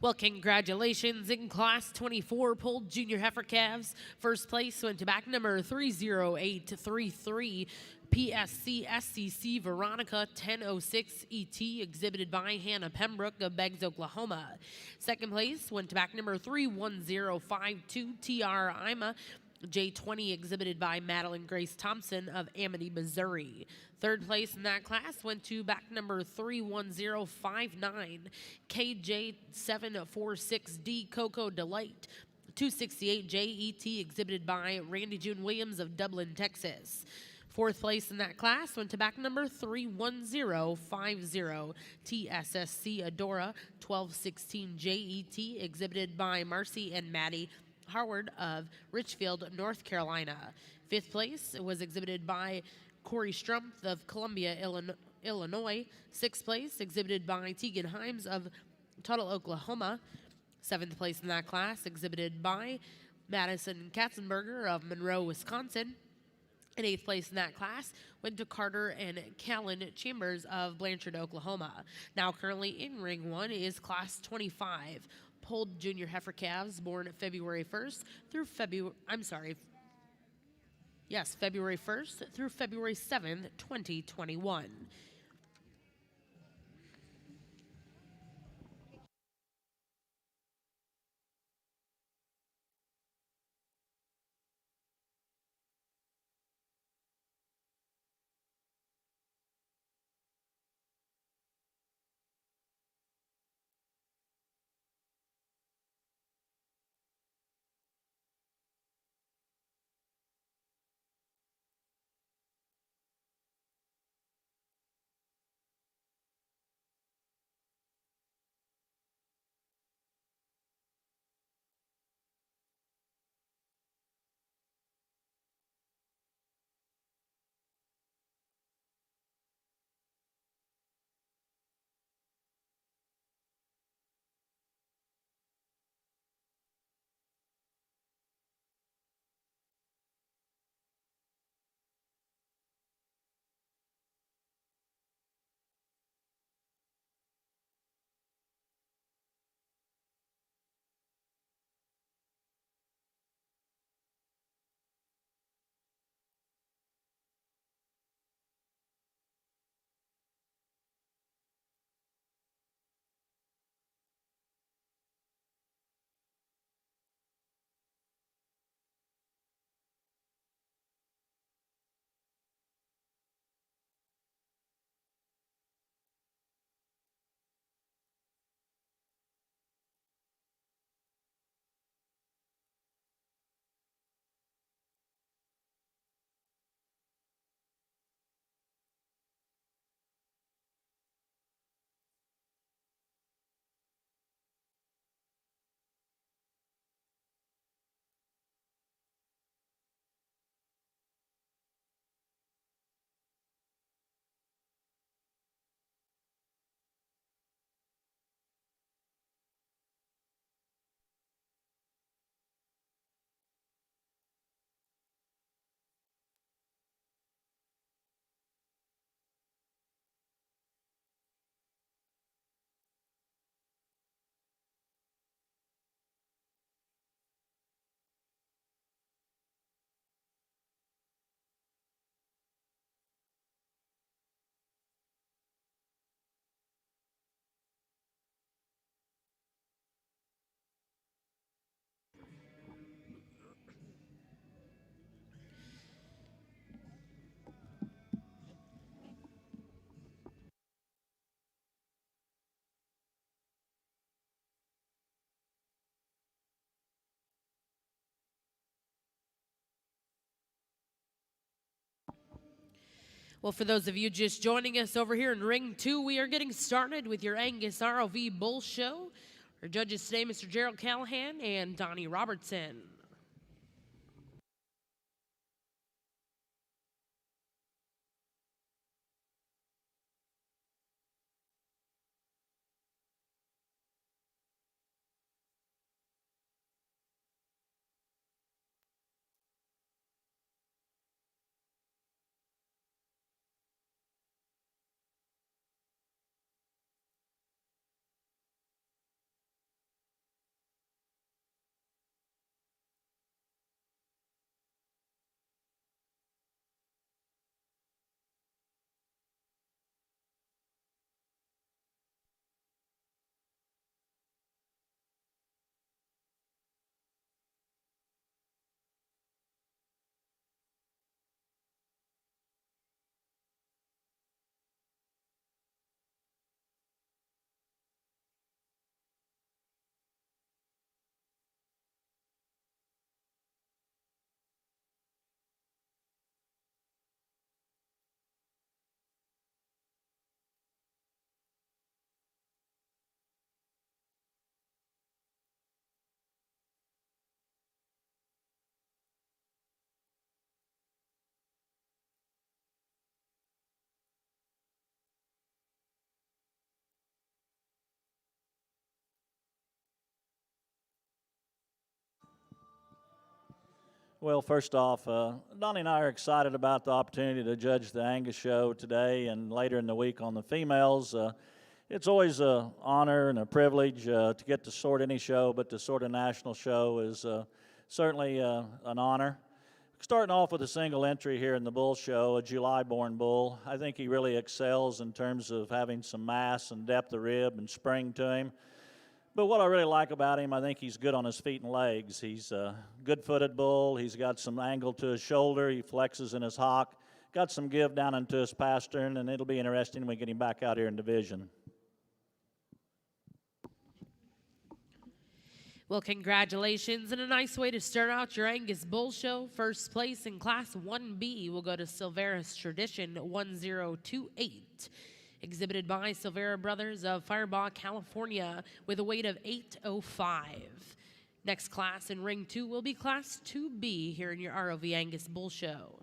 Well, congratulations in Class 24 pulled junior heifer calves. First place went to back number 30833. PSC SCC Veronica 1006 ET, exhibited by Hannah Pembroke of Beggs, Oklahoma. Second place went to back number 31052 TR Ima J20, exhibited by Madeline Grace Thompson of Amity, Missouri. Third place in that class went to back number 31059 KJ746D Coco Delight 268 JET, exhibited by Randy June Williams of Dublin, Texas. Fourth place in that class went to back number 31050 TSSC Adora 1216 JET, exhibited by Marcy and Maddie Howard of Richfield, North Carolina. Fifth place was exhibited by Corey Strumpf of Columbia, Illinois. Sixth place exhibited by Tegan Himes of Tuttle, Oklahoma. Seventh place in that class exhibited by Madison Katzenberger of Monroe, Wisconsin. And eighth place in that class went to Carter and Callan Chambers of Blanchard, Oklahoma. Now currently in Ring 1 is Class 25 pulled junior heifer calves born February 1st through February 1st through February 7th, 2021. Well, for those of you just joining us over here in Ring 2, we are getting started with your Angus ROV Bull Show. Our judges today, Mr. Gerald Callahan and Donnie Robertson. Well, first off, Donnie and I are excited about the opportunity to judge the Angus show today and later in the week on the females. It's always an honor and a privilege to get to sort any show, but to sort a national show is certainly an honor. Starting off with a single entry here in the bull show, a July-born bull. I think he really excels in terms of having some mass and depth of rib and spring to him. But what I really like about him, I think he's good on his feet and legs. He's a good-footed bull. He's got some angle to his shoulder. He flexes in his hock. Got some give down into his pastern, and it'll be interesting when we get him back out here in division. Well, congratulations, and a nice way to start out your Angus Bull Show. First place in Class 1B will go to Silvera's Tradition 1028, exhibited by Silvera Brothers of Firebaugh, California, with a weight of 805. Next class in Ring 2 will be Class 2B here in your ROV Angus Bull Show.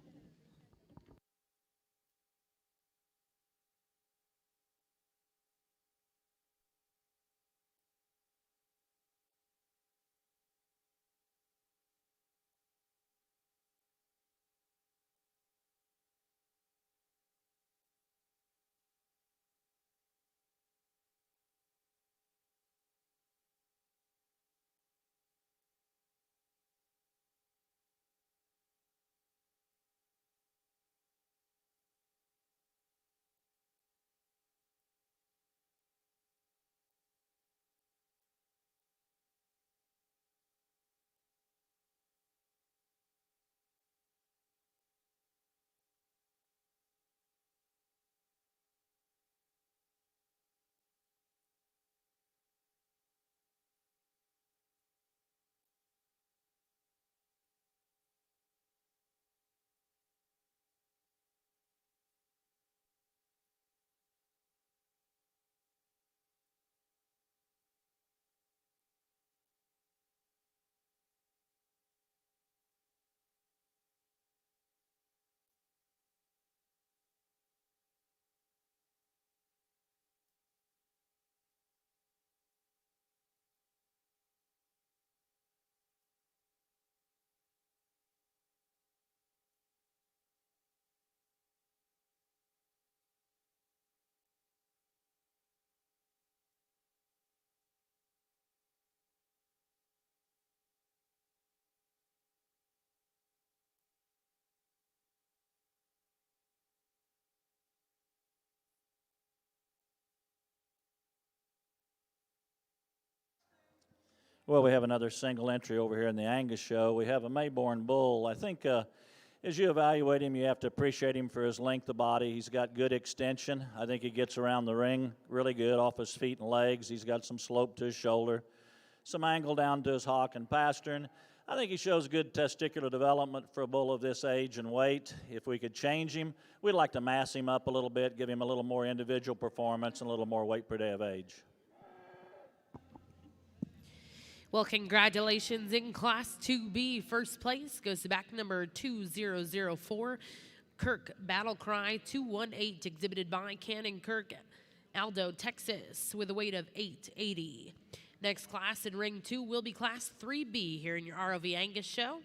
Well, we have another single entry over here in the Angus show. We have a Mayborn bull. I think as you evaluate him, you have to appreciate him for his length of body. He's got good extension. I think he gets around the ring really good off his feet and legs. He's got some slope to his shoulder, some angle down to his hock and pastern. I think he shows good testicular development for a bull of this age and weight. If we could change him, we'd like to mass him up a little bit, give him a little more individual performance and a little more weight per day of age. Well, congratulations in Class 2B. First place goes to back number 2004, Kirk Battlecry 218, exhibited by Cannon Kirk, Aldo, Texas, with a weight of 880. Next class in Ring 2 will be Class 3B here in your ROV Angus show.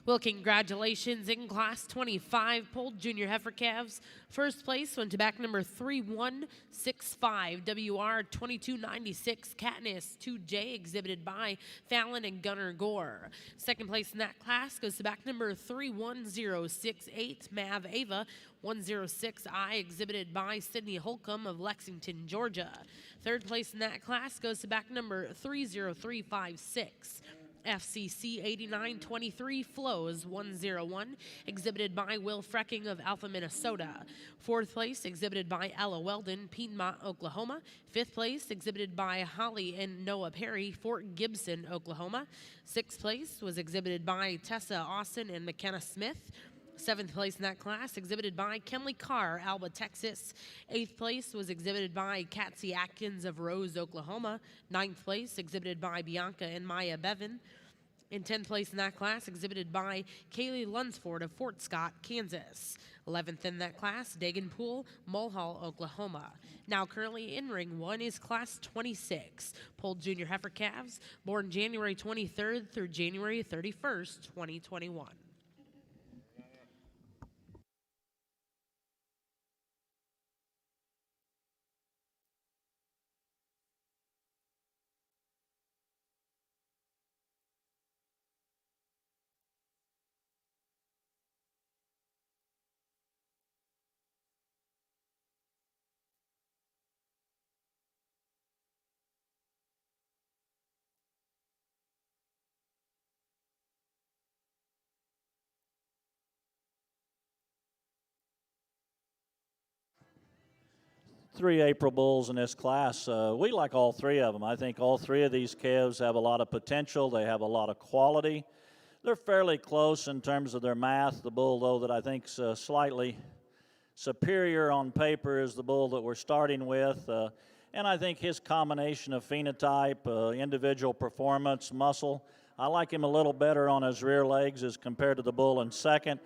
Well, congratulations in Class 25 pulled junior heifer calves. First place went to back number 3165 WR 2296 Katniss 2J, exhibited by Fallon and Gunnar Gore. Second place in that class goes to back number 31068 Mav Ava 106I, exhibited by Sydney Holcomb of Lexington, Georgia. Third place in that class goes to back number 30356 FCC 8923 Flows 101, exhibited by Will Frecking of Alpha, Minnesota. Fourth place, exhibited by Ella Weldon, Piedmont, Oklahoma. Fifth place, exhibited by Holly and Noah Perry, Fort Gibson, Oklahoma. Sixth place was exhibited by Tessa Austin and McKenna Smith. Seventh place in that class, exhibited by Kenley Carr, Alba, Texas. Eighth place was exhibited by Katsy Atkins of Rose, Oklahoma. Ninth place, exhibited by Bianca and Maya Bevan. In 10th place in that class, exhibited by Kaylee Lunsford of Fort Scott, Kansas. 11th in that class, Dagan Poole, Mulhall, Oklahoma. Now currently in ring one is Class 26, pulled junior heifer calves, born January 23rd through January 31st, 2021. Three April bulls in this class. We like all three of them. I think all three of these calves have a lot of potential. They have a lot of quality. They're fairly close in terms of their math. The bull, though, that I think is slightly superior on paper is the bull that we're starting with. And I think his combination of phenotype, individual performance, muscle, I like him a little better on his rear legs as compared to the bull in second.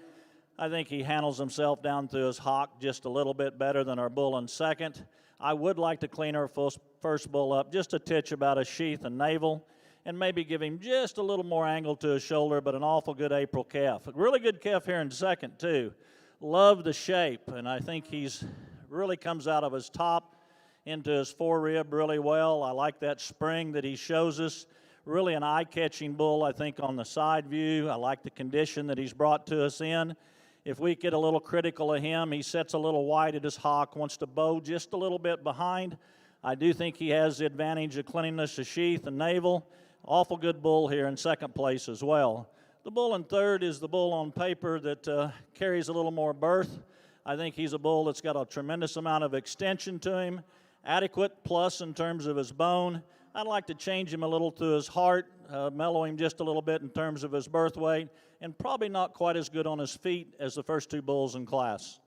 I think he handles himself down through his hock just a little bit better than our bull in second. I would like to clean our first bull up just a titch about his sheath and navel and maybe give him just a little more angle to his shoulder, but an awful good April calf. A really good calf here in second, too. Love the shape, and I think he's really comes out of his top into his forerib really well. I like that spring that he shows us. Really an eye-catching bull, I think, on the side view. I like the condition that he's brought to us in. If we get a little critical of him, he sets a little wide at his hock, wants to bow just a little bit behind. I do think he has the advantage of cleanliness of sheath and navel. Awful good bull here in second place as well. The bull in third is the bull on paper that carries a little more girth. I think he's a bull that's got a tremendous amount of extension to him, adequate plus in terms of his bone. I'd like to change him a little to his heart, mellow him just a little bit in terms of his birth weight, and probably not quite as good on his feet as the first two bulls in class.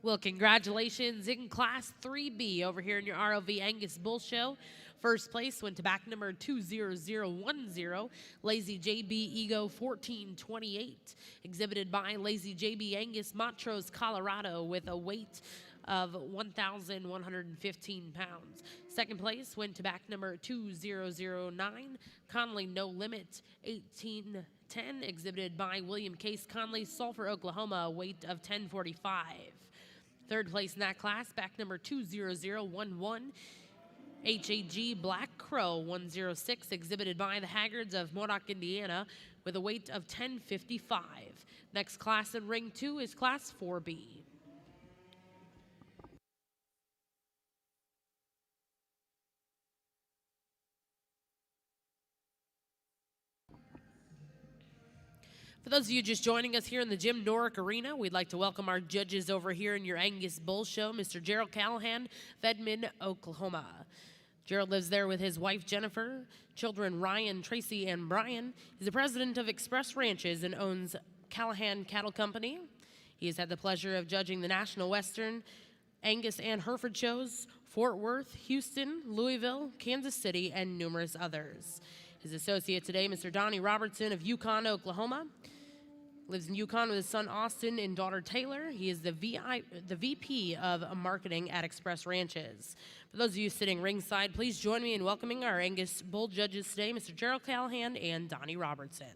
Well, congratulations in Class 3B over here in your ROV Angus Bull Show. First place went to back number 20010, Lazy JB Ego 1428, exhibited by Lazy JB Angus, Montrose, Colorado, with a weight of 1,115 pounds. Second place went to back number 2009, Conley No Limit 1810, exhibited by William Case Conley, Sulphur, Oklahoma, a weight of 1045. Third place in that class, back number 20011, HAG Black Crow 106, exhibited by the Haggards of Modoc, Indiana, with a weight of 1055. Next class in ring 2 is Class 4B. For those of you just joining us here in the Jim Norick Arena, we'd like to welcome our judges over here in your Angus Bull Show, Mr. Gerald Callahan, Fedman, Oklahoma. Gerald lives there with his wife, Jennifer, children Ryan, Tracy, and Brian. He's the president of Express Ranches and owns Callahan Cattle Company. He has had the pleasure of judging the National Western, Angus, and Hereford shows, Fort Worth, Houston, Louisville, Kansas City, and numerous others. His associate today, Mr. Donnie Robertson of Yukon, Oklahoma. Lives in Yukon with his son Austin and daughter Taylor. He is the VP of Marketing at Express Ranches. For those of you sitting ringside, please join me in welcoming our Angus bull judges today, Mr. Gerald Callahan and Donnie Robertson.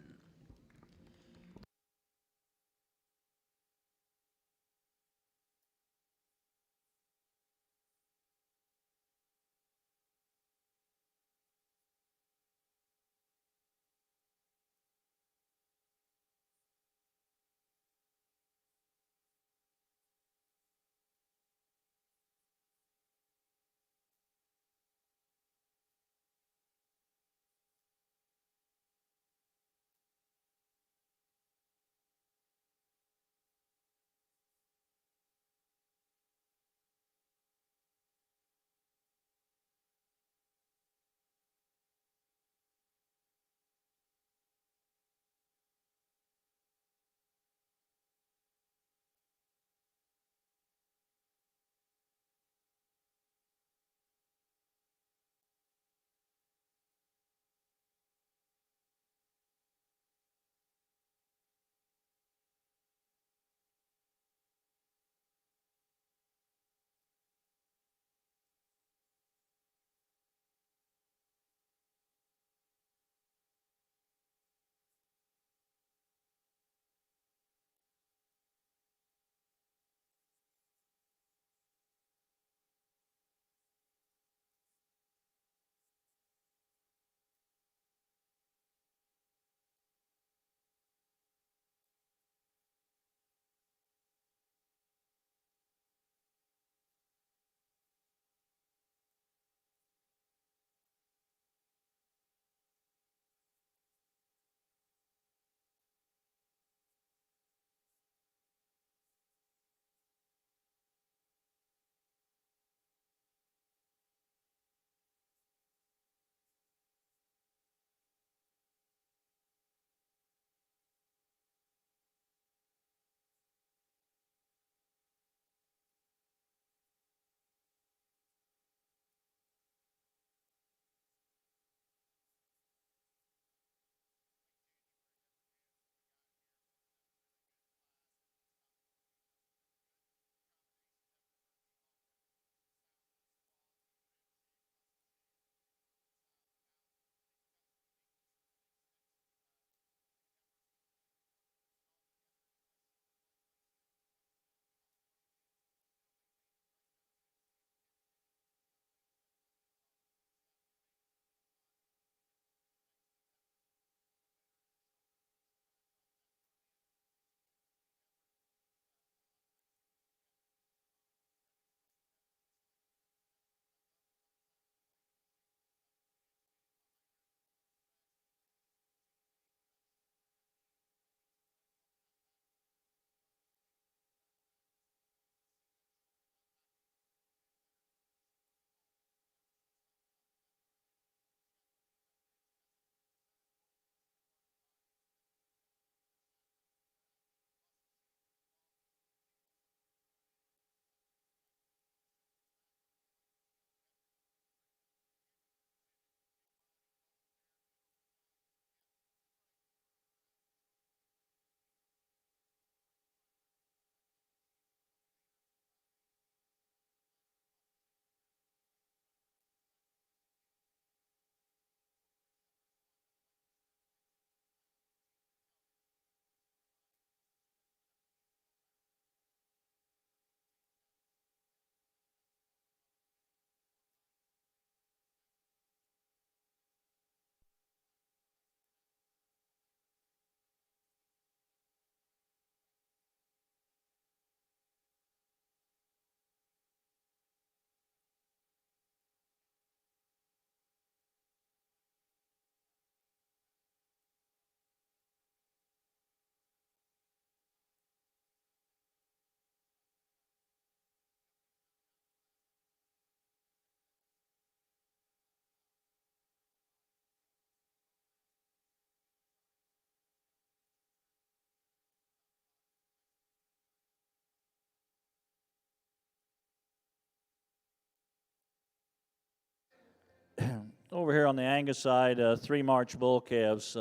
Over here on the Angus side, 3 March bull calves.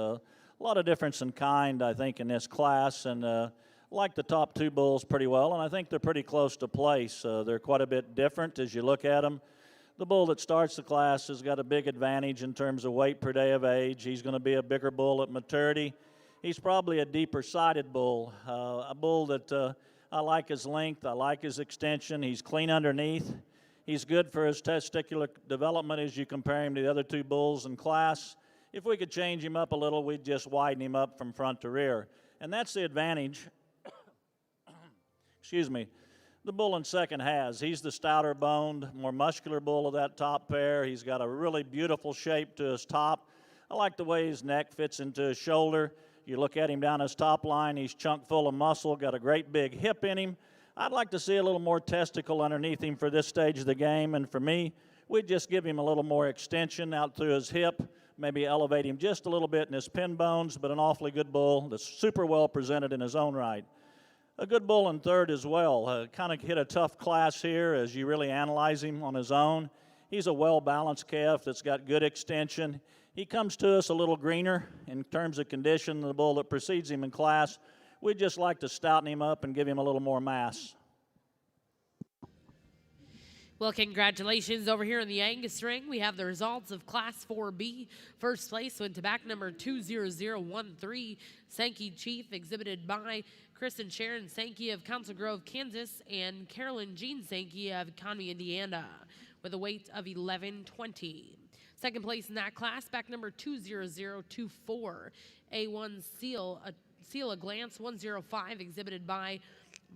a lot of difference in kind, I think, in this class, and like the top two bulls pretty well, and I think they're pretty close to place. They're quite a bit different as you look at them. The bull that starts the class has got a big advantage in terms of weight per day of age. He's going to be a bigger bull at maturity. He's probably a deeper-sided bull, a bull that I like his length, I like his extension. He's clean underneath. He's good for his testicular development as you compare him to the other two bulls in class. If we could change him up a little, we'd just widen him up from front to rear. And that's the advantage, excuse me, the bull in second has. He's the stouter boned, more muscular bull of that top pair. He's got a really beautiful shape to his top. I like the way his neck fits into his shoulder. You look at him down his top line, he's chunk full of muscle, got a great big hip in him. I'd like to see a little more testicle underneath him for this stage of the game, and for me, we'd just give him a little more extension out through his hip, maybe elevate him just a little bit in his pin bones, but an awfully good bull that's super well presented in his own right. A good bull in third as well. Kind of hit a tough class here as you really analyze him on his own. He's a well-balanced calf that's got good extension. He comes to us a little greener in terms of condition than the bull that precedes him in class. We'd just like to stouten him up and give him a little more mass. Well, congratulations over here in the Angus ring. We have the results of Class 4B. First place went to back number 20013, Sankey Chief, exhibited by Chris and Sharon Sankey of Council Grove, Kansas, and Carolyn Jean Sankey of Conway, Indiana, with a weight of 1120. Second place in that class, back number 20024, A1 Seal a Glance 105, exhibited by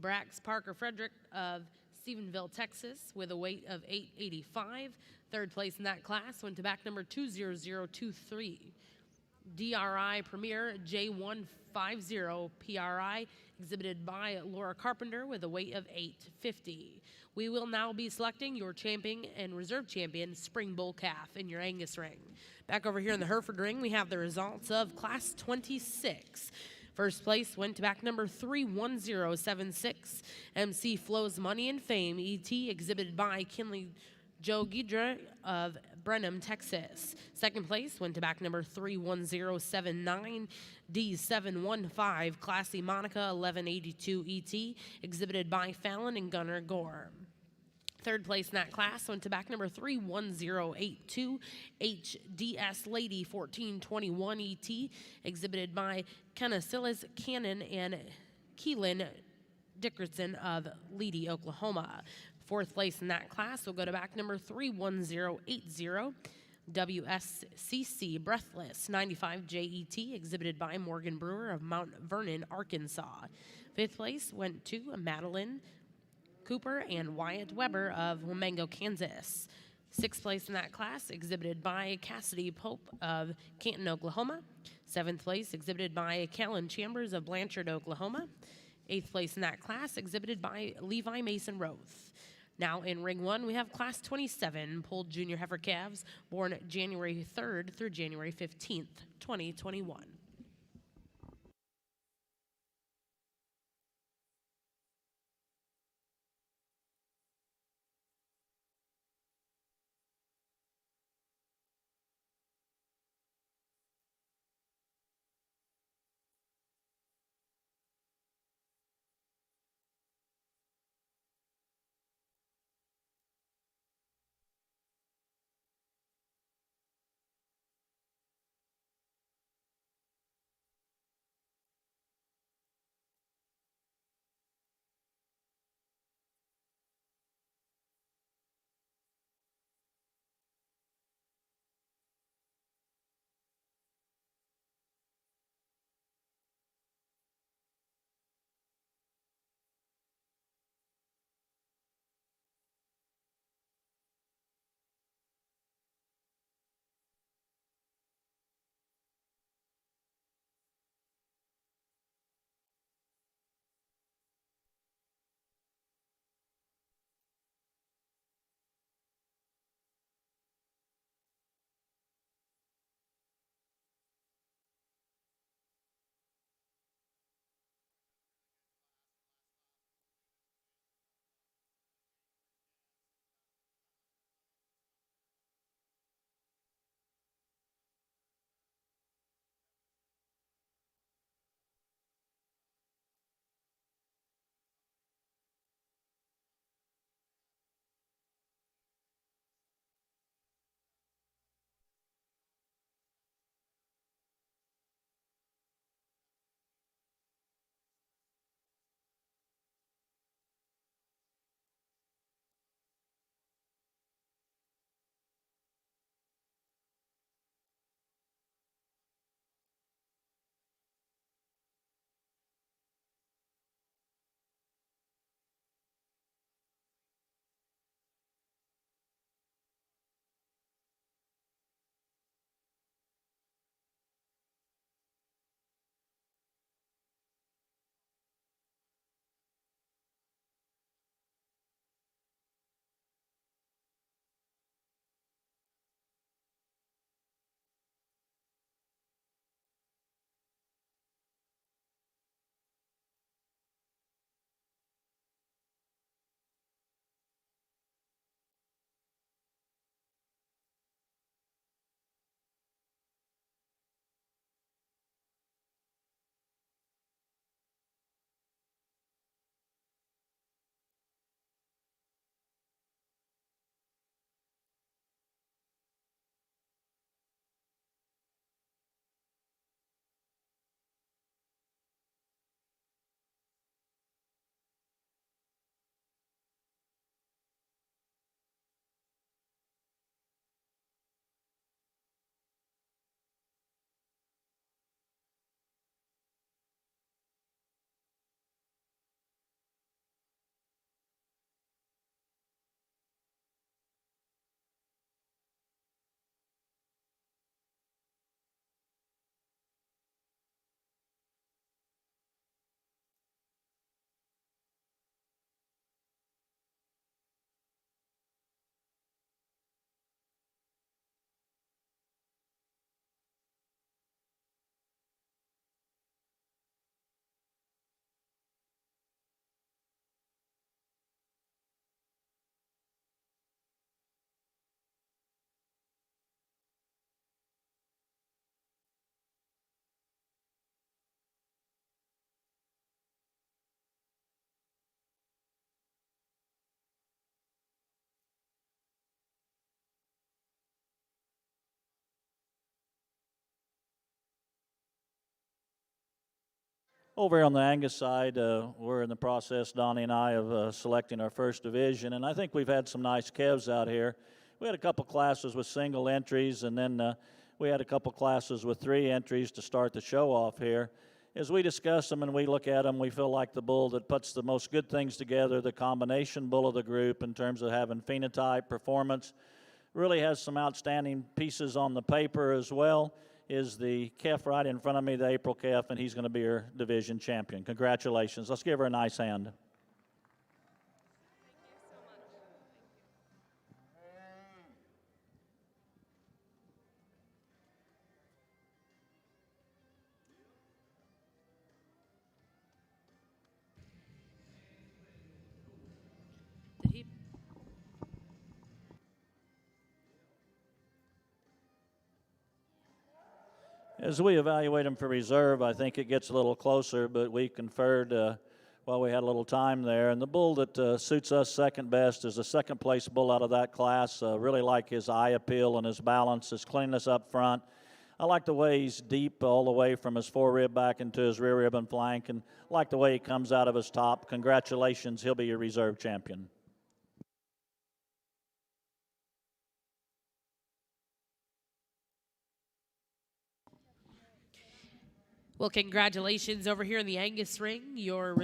Brax Parker Frederick of Stephenville, Texas, with a weight of 885. Third place in that class went to back number 20023, DRI Premier J150 PRI, exhibited by Laura Carpenter, with a weight of 850. We will now be selecting your champion and reserve champion spring bull calf in your Angus ring. Back over here in the Hereford ring, we have the results of Class 26. First place went to back number 31076, MC Flows Money and Fame, ET, exhibited by Kinley Joe Gidra of Brenham, Texas. Second place went to back number 31079, D715, Classy Monica 1182 ET, exhibited by Fallon and Gunnar Gore. Third place in that class went to back number 31082, HDS Lady 1421 ET, exhibited by Kenasilis Cannon and Keelan Dickerson of Leedy, Oklahoma. Fourth place in that class will go to back number 31080, WSCC Breathless 95 JET, exhibited by Morgan Brewer of Mount Vernon, Arkansas. Fifth place went to Madeline Cooper and Wyatt Weber of Womango, Kansas. Sixth place in that class, exhibited by Cassidy Pope of Canton, Oklahoma. Seventh place, exhibited by Callan Chambers of Blanchard, Oklahoma. Eighth place in that class, exhibited by Levi Mason Roth. Now in ring one, we have Class 27 pulled junior heifer calves born January 3rd through January 15th, 2021. Over here on the Angus side, we're in the process, Donnie and I, of selecting our first division, and I think we've had some nice calves out here. We had a couple classes with single entries, and then we had a couple classes with 3 entries to start the show off here. As we discuss them and we look at them, we feel like the bull that puts the most good things together, the combination bull of the group in terms of having phenotype, performance, really has some outstanding pieces on the paper as well, is the calf right in front of me, the April calf, and he's going to be our division champion. Congratulations. Let's give her a nice hand. Did he? As we evaluate him for reserve, I think it gets a little closer, but we conferred while we had a little time there. And the bull that suits us second best is the second place bull out of that class. Really like his eye appeal and his balance, his cleanness up front. I like the way he's deep all the way from his forerib back into his rear rib and flank, and like the way he comes out of his top. Congratulations, he'll be your reserve champion. Well, congratulations over here in the Angus ring. Your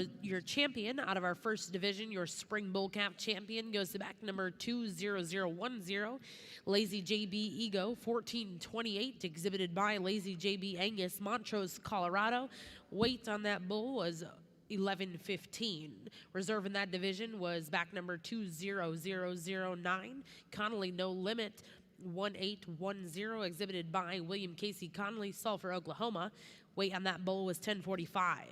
champion out of our first division, your spring bull calf champion, goes to back number 20010, Lazy JB Ego, 1428, exhibited by Lazy JB Angus, Montrose, Colorado. Weight on that bull was 1115. Reserve in that division was back number 20009, Connolly No Limit, 1810, exhibited by William Casey Connolly, Sulphur, Oklahoma. Weight on that bull was 1045.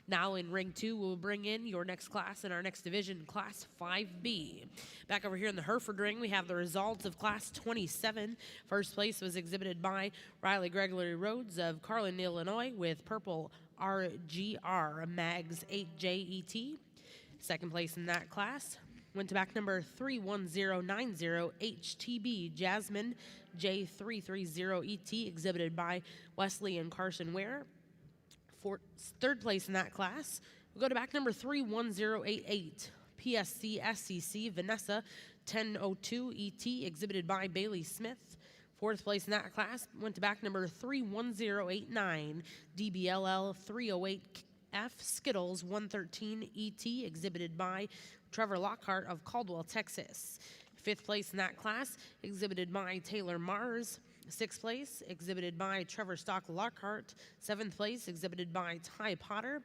Now in ring 2, we'll bring in your next class in our next division, Class 5B. Back over here in the Hereford ring, we have the results of Class 27. First place was exhibited by Riley Gregory Rhodes of Carlin, Illinois, with purple RGR Mags 8JET. Second place in that class went to back number 31090, HTB Jasmine J330ET, exhibited by Wesley and Carson Ware. Third place in that class, we'll go to back number 31088, PSC SCC Vanessa 1002 ET, exhibited by Bailey Smith. Fourth place in that class went to back number 31089, DBLL 308F Skittles 113 ET, exhibited by Trevor Lockhart of Caldwell, Texas. Fifth place in that class, exhibited by Taylor Mars. Sixth place, exhibited by Trevor Stock Lockhart. Seventh place, exhibited by Ty Potter.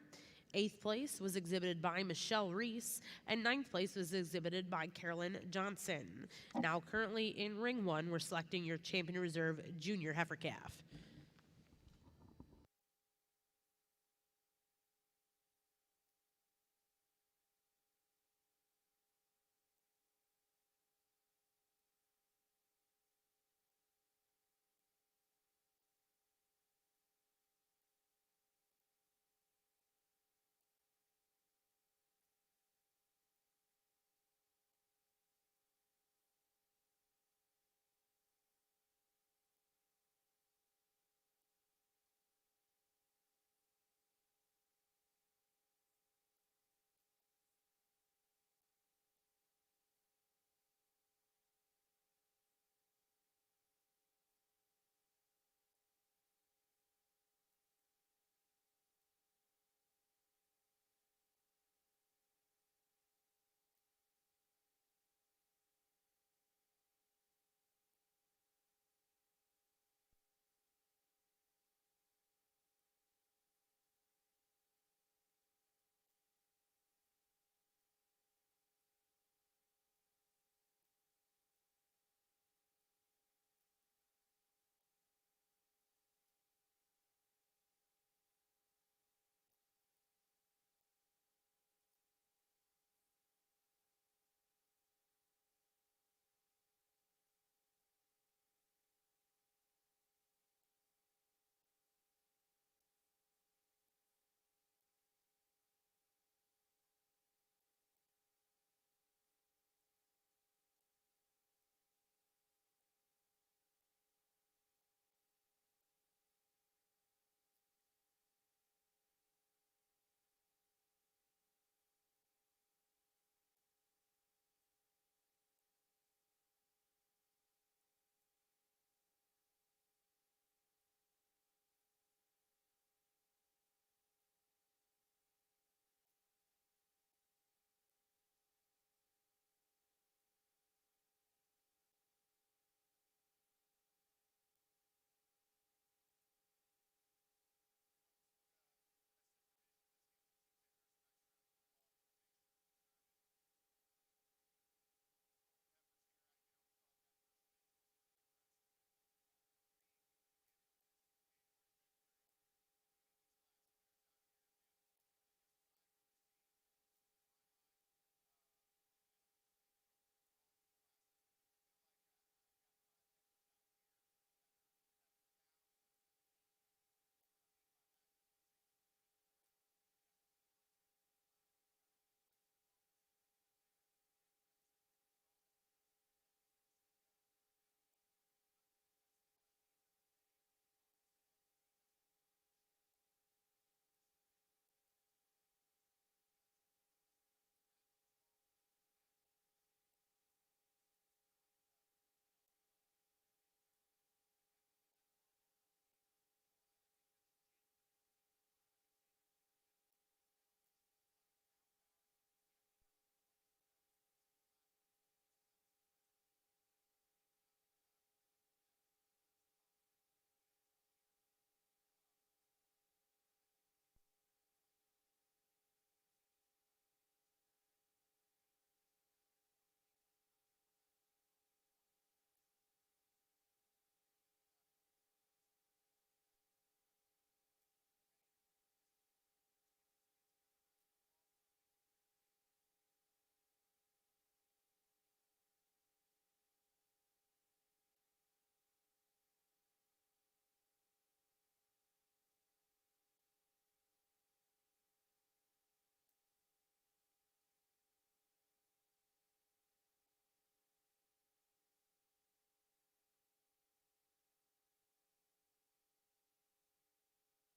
Eighth place was exhibited by Michelle Reese. And ninth place was exhibited by Carolyn Johnson. Now currently in ring 1, we're selecting your champion reserve junior heifer calf.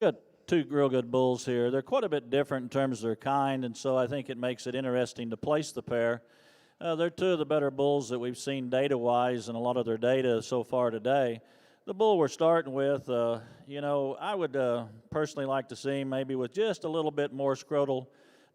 Got two real good bulls here. They're quite a bit different in terms of their kind, and so I think it makes it interesting to place the pair. They're two of the better bulls that we've seen data-wise in a lot of their data so far today. The bull we're starting with, I would personally like to see him maybe with just a little bit more scrotal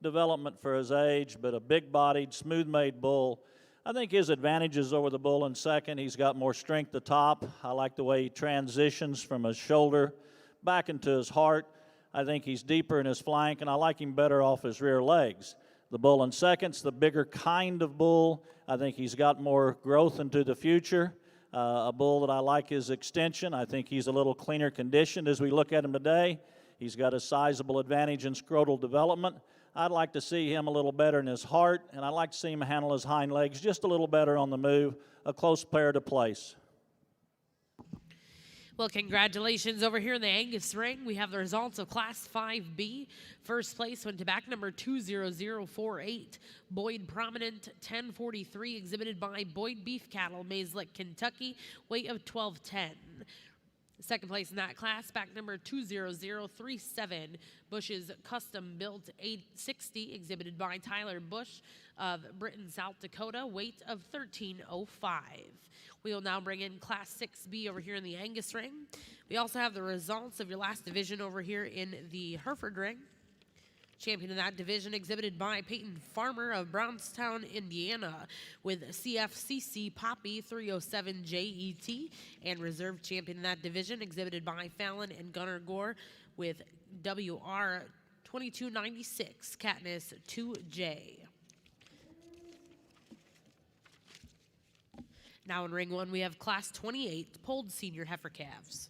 development for his age, but a big-bodied, smooth-made bull. I think his advantages over the bull in second, he's got more strength atop. I like the way he transitions from his shoulder back into his heart. I think he's deeper in his flank, and I like him better off his rear legs. The bull in second's the bigger kind of bull. I think he's got more growth into the future. A bull that I like his extension. I think he's a little cleaner conditioned as we look at him today. He's got a sizable advantage in scrotal development. I'd like to see him a little better in his heart, and I'd like to see him handle his hind legs just a little better on the move. A close pair to place. Well, congratulations over here in the Angus ring. We have the results of Class 5B. First place went to back number 20048, Boyd Prominent 1043, exhibited by Boyd Beef Cattle, Mayslick, Kentucky, weight of 1210. Second place in that class, back number 20037, Bush's Custom Built 860, exhibited by Tyler Bush of Britain, South Dakota, weight of 1305. We will now bring in Class 6B over here in the Angus ring. We also have the results of your last division over here in the Hereford ring. Champion in that division exhibited by Peyton Farmer of Brownstown, Indiana, with CFCC Poppy 307 JET, and reserve champion in that division exhibited by Fallon and Gunnar Gore with WR 2296 Katniss 2J. Now in ring one, we have Class 28 polled senior heifer calves.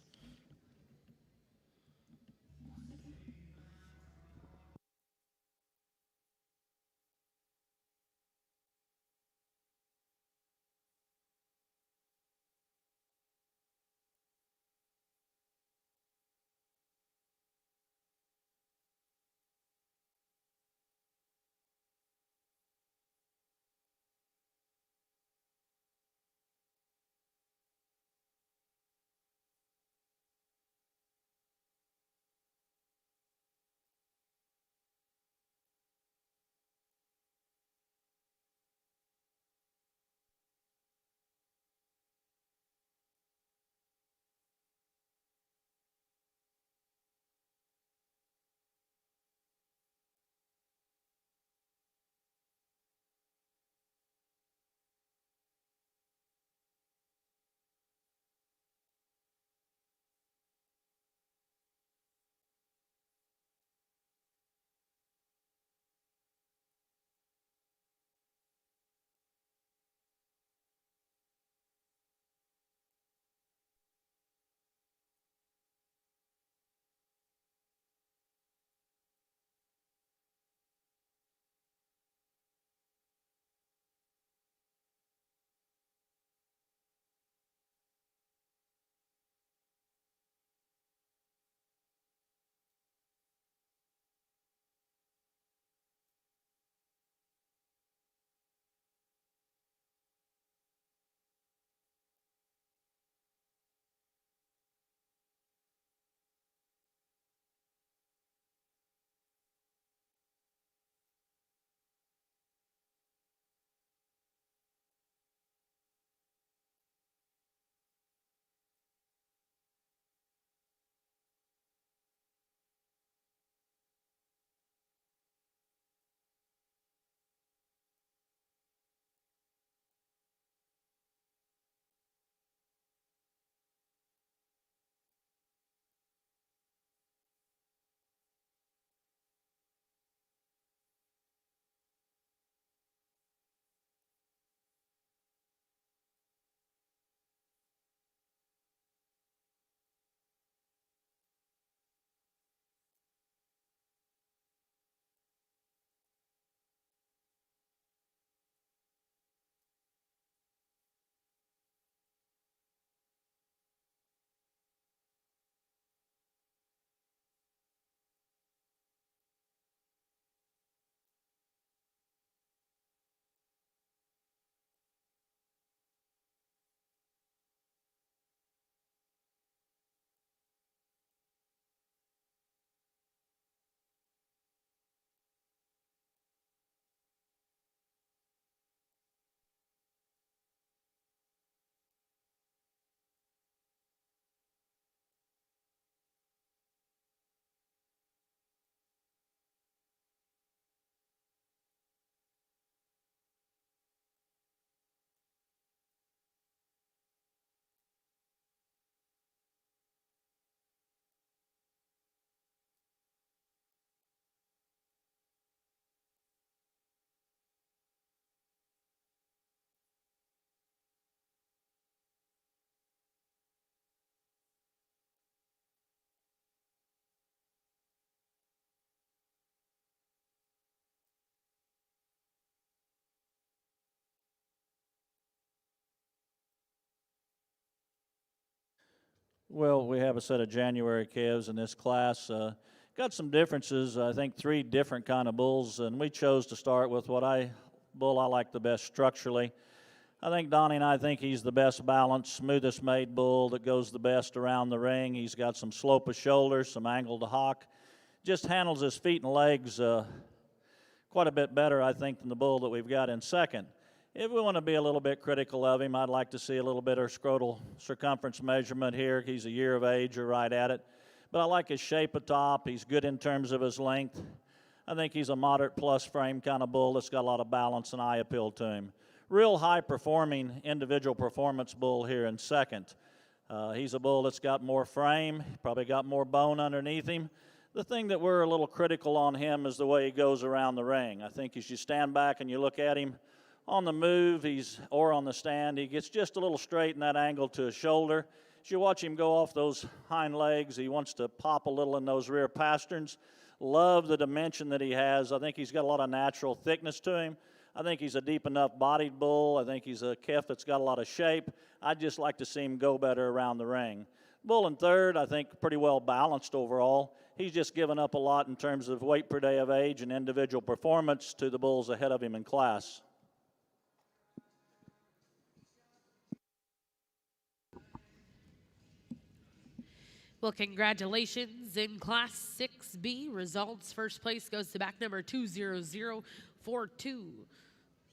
Well, we have a set of January calves in this class. Got some differences. I think three different kind of bulls, and we chose to start with bull I like the best structurally. I think Donnie and I think he's the best balanced, smoothest made bull that goes the best around the ring. He's got some slope of shoulders, some angle to hock. Just handles his feet and legs quite a bit better, I think, than the bull that we've got in second. If we want to be a little bit critical of him, I'd like to see a little bit of scrotal circumference measurement here. He's a year of age or right at it. But I like his shape atop. He's good in terms of his length. I think he's a moderate plus frame kind of bull that's got a lot of balance and eye appeal to him. Real high performing individual performance bull here in second. He's a bull that's got more frame, probably got more bone underneath him. The thing that we're a little critical on him is the way he goes around the ring. I think as you stand back and you look at him, on the move, or on the stand, he gets just a little straight in that angle to his shoulder. As you watch him go off those hind legs, he wants to pop a little in those rear pasterns. Love the dimension that he has. I think he's got a lot of natural thickness to him. I think he's a deep enough bodied bull. I think he's a calf that's got a lot of shape. I'd just like to see him go better around the ring. Bull in third, I think pretty well balanced overall. He's just given up a lot in terms of weight per day of age and individual performance to the bulls ahead of him in class. Well, congratulations in Class 6B. Results: first place goes to back number 20042.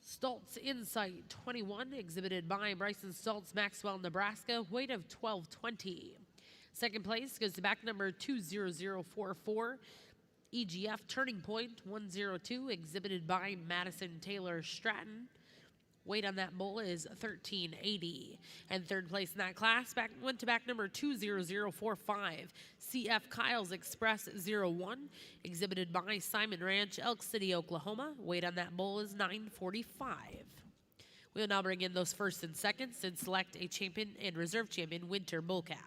Stoltz Insight 21, exhibited by Bryson Stoltz, Maxwell, Nebraska, weight of 1220. Second place goes to back number 20044. EGF Turning Point 102, exhibited by Madison Taylor Stratton. Weight on that bull is 1380. And third place in that class went to back number 20045. CF Kyle's Express 01, exhibited by Simon Ranch, Elk City, Oklahoma. Weight on that bull is 945. We'll now bring in those first and seconds and select a champion and reserve champion winter bull calf.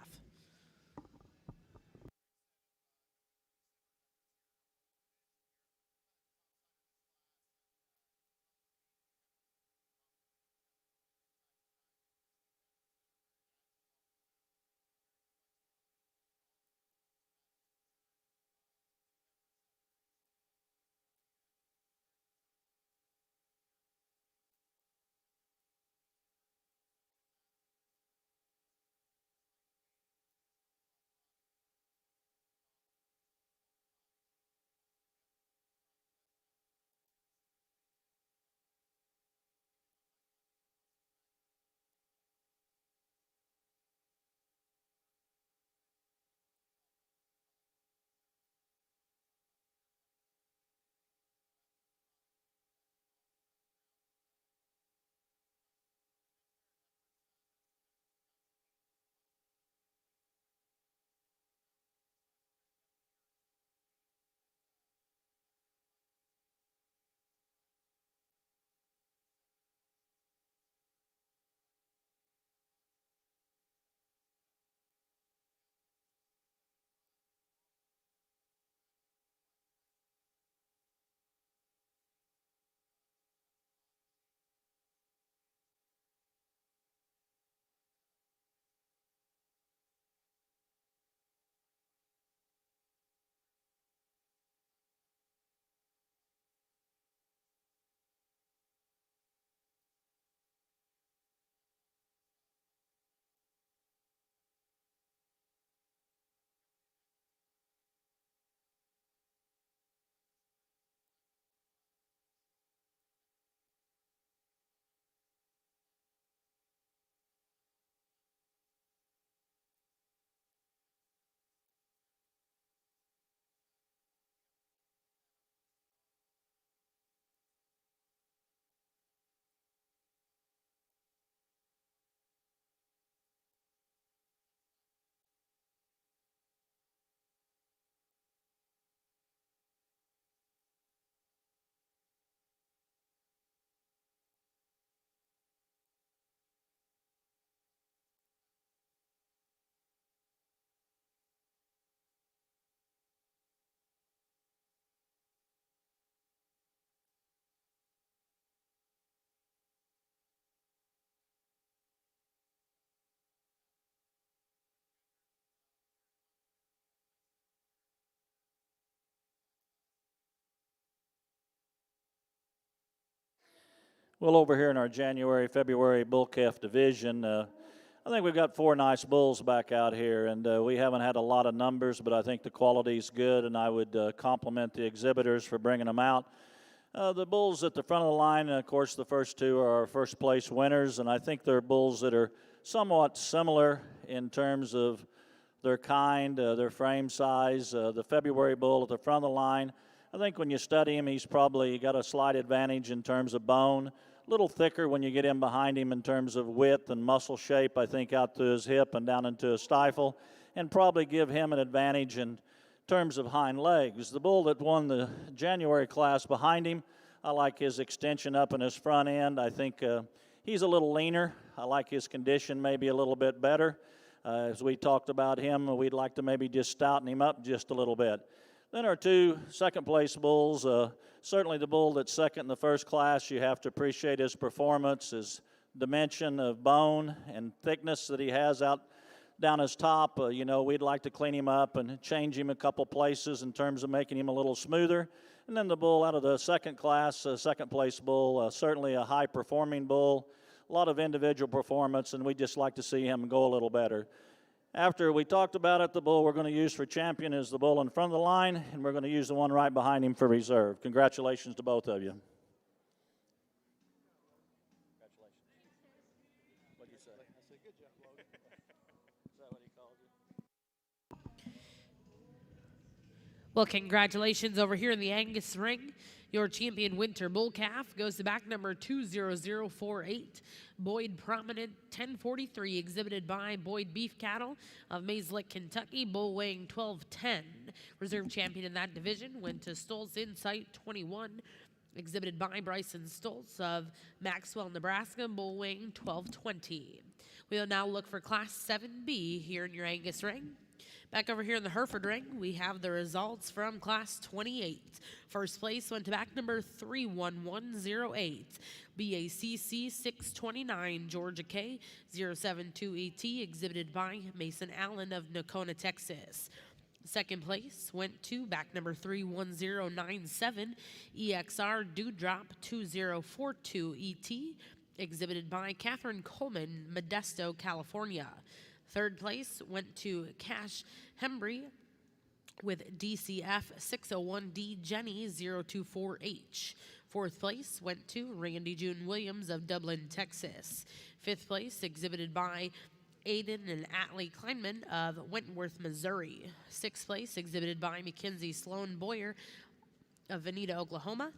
Well, over here in our January, February bull calf division, I think we've got 4 nice bulls back out here, and we haven't had a lot of numbers, but I think the quality's good, and I would compliment the exhibitors for bringing them out. The bulls at the front of the line, of course, the first 2 are our first place winners, and I think they're bulls that are somewhat similar in terms of their kind, their frame size. The February bull at the front of the line, I think when you study him, he's probably got a slight advantage in terms of bone. A little thicker when you get in behind him in terms of width and muscle shape, I think, out to his hip and down into his stifle, and probably give him an advantage in terms of hind legs. The bull that won the January class behind him, I like his extension up in his front end. I think he's a little leaner. I like his condition maybe a little bit better. As we talked about him, we'd like to maybe just stouten him up just a little bit. Then our 2 second-place bulls, certainly the bull that's second in the first class, you have to appreciate his performance, his dimension of bone and thickness that he has out down his top. You know, we'd like to clean him up and change him a couple places in terms of making him a little smoother. And then the bull out of the second class, second-place bull, certainly a high-performing bull, a lot of individual performance, and we'd just like to see him go a little better. After we talked about it, the bull we're going to use for champion is the bull in front of the line, and we're going to use the one right behind him for reserve. Congratulations to both of you. Congratulations. What did you say? I said, good job, Logan. Is that what he called you? Well, congratulations over here in the Angus ring. Your champion winter bull calf goes to back number 20048, Boyd Prominent 1043, exhibited by Boyd Beef Cattle of Mays Lick, Kentucky, bull weighing 1210. Reserve champion in that division went to Stoltz Insight 21, exhibited by Bryson Stoltz of Maxwell, Nebraska, bull weighing 1220. We'll now look for Class 7B here in your Angus ring. Back over here in the Hereford ring, we have the results from Class 28. First place went to back number 31108, BACC 629, Georgia K 072ET, exhibited by Mason Allen of Nocona, Texas. Second place went to back number 31097, EXR Dewdrop 2042ET, exhibited by Catherine Coleman, Modesto, California. Third place went to Cash Hembry with DCF 601D Jenny 024H. Fourth place went to Randy June Williams of Dublin, Texas. Fifth place exhibited by Aiden and Atlee Kleinman of Wentworth, Missouri. Sixth place exhibited by Mackenzie Sloan Boyer of Veneta, Oklahoma.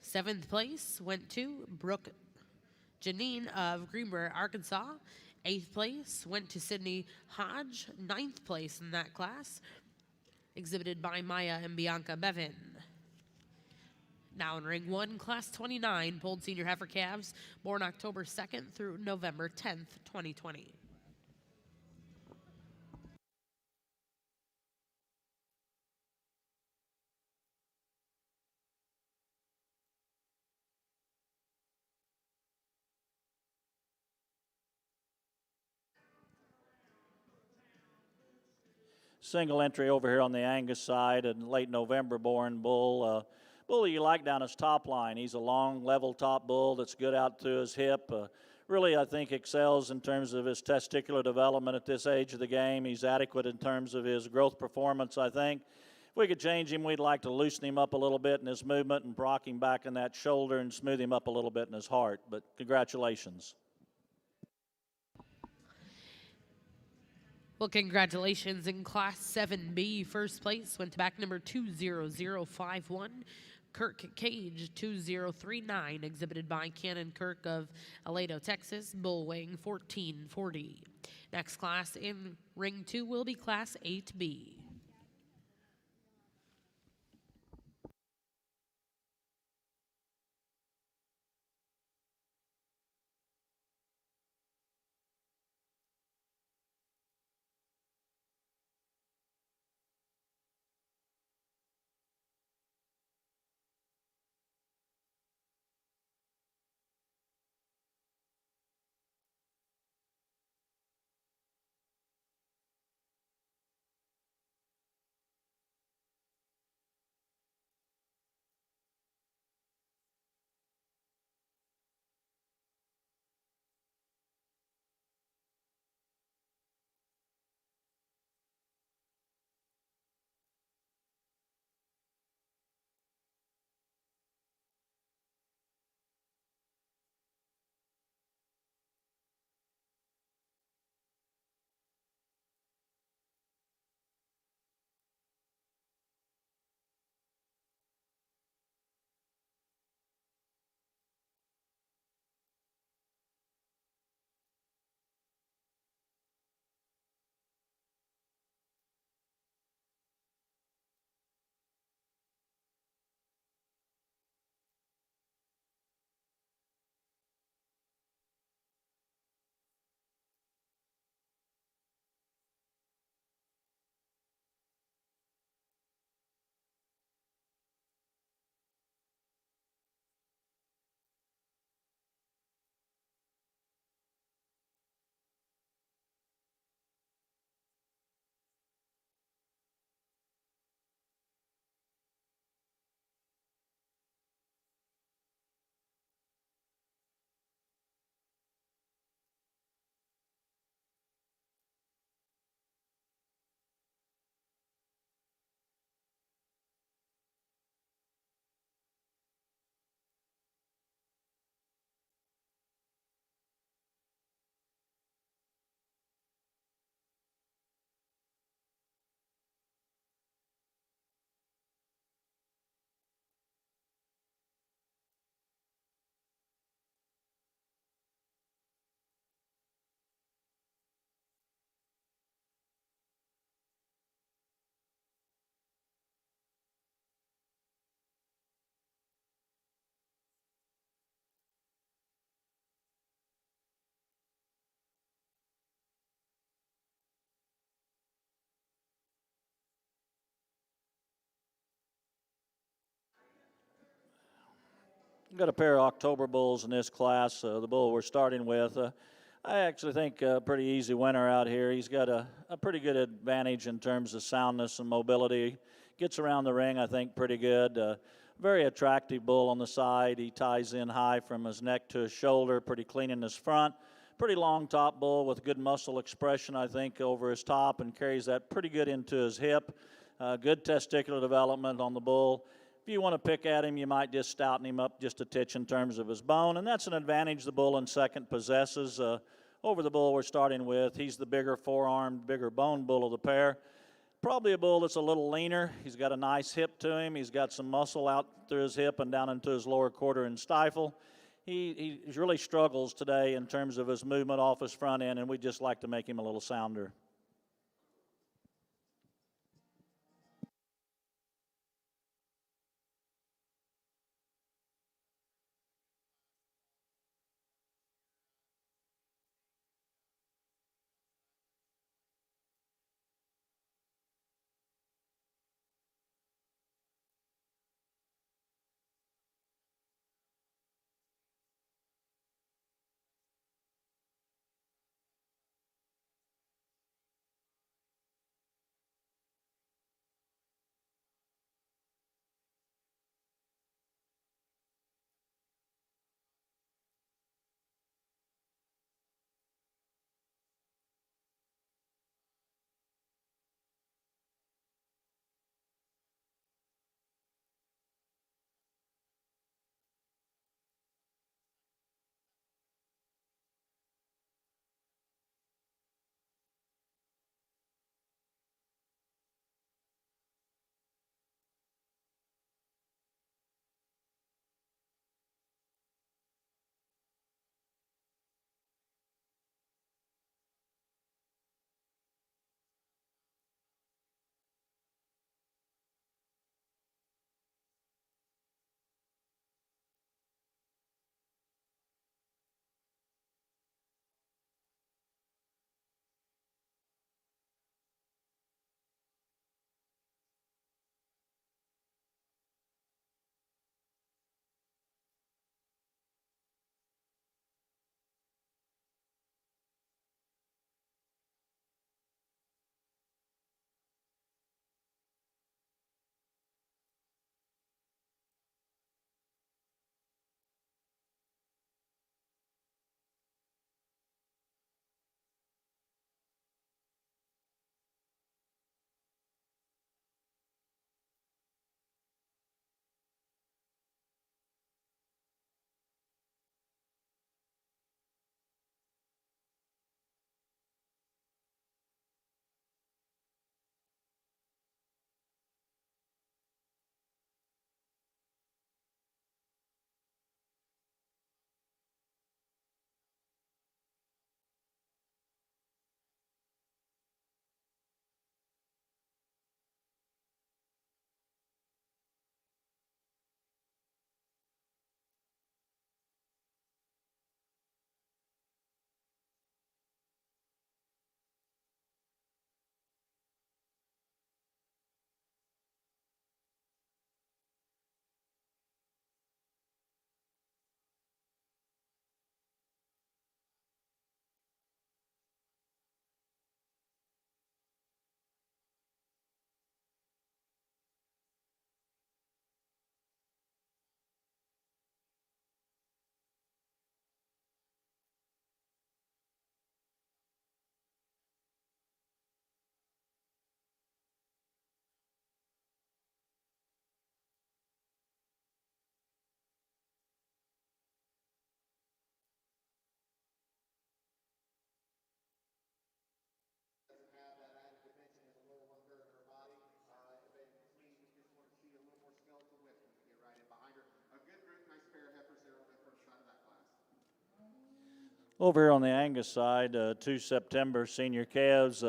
Seventh place went to Brooke Janine of Greenbrier, Arkansas. Eighth place went to Sydney Hodge. Ninth place in that class, exhibited by Maya and Bianca Bevin. Now in ring 1, Class 29, pulled senior heifer calves, born October 2nd through November 10th, 2020. Single entry over here on the Angus side, and late November born bull. Bull you like down his top line. He's a long, level top bull that's good out to his hip. Really, I think, excels in terms of his testicular development at this age of the game. He's adequate in terms of his growth performance, I think. If we could change him, we'd like to loosen him up a little bit in his movement and rock him back in that shoulder and smooth him up a little bit in his heart. But congratulations. Well, congratulations in Class 7B. First place went to back number 20051, Kirk Cage 2039, exhibited by Cannon Kirk of Aledo, Texas, bull weighing 1440. Next class in ring 2 will be Class 8B. Got a pair of October bulls in this class. The bull we're starting with, I actually think a pretty easy winner out here. He's got a pretty good advantage in terms of soundness and mobility. Gets around the ring, I think, pretty good. Very attractive bull on the side. He ties in high from his neck to his shoulder, pretty clean in his front. Pretty long top bull with good muscle expression, I think, over his top, and carries that pretty good into his hip. Good testicular development on the bull. If you want to pick at him, you might just stouten him up just a titch in terms of his bone, and that's an advantage the bull in second possesses over the bull we're starting with. He's the bigger forearmed, bigger bone bull of the pair. Probably a bull that's a little leaner. He's got a nice hip to him. He's got some muscle out through his hip and down into his lower quarter and stifle. He really struggles today in terms of his movement off his front end, and we'd just like to make him a little sounder. Over here on the Angus side, 2 September senior calves.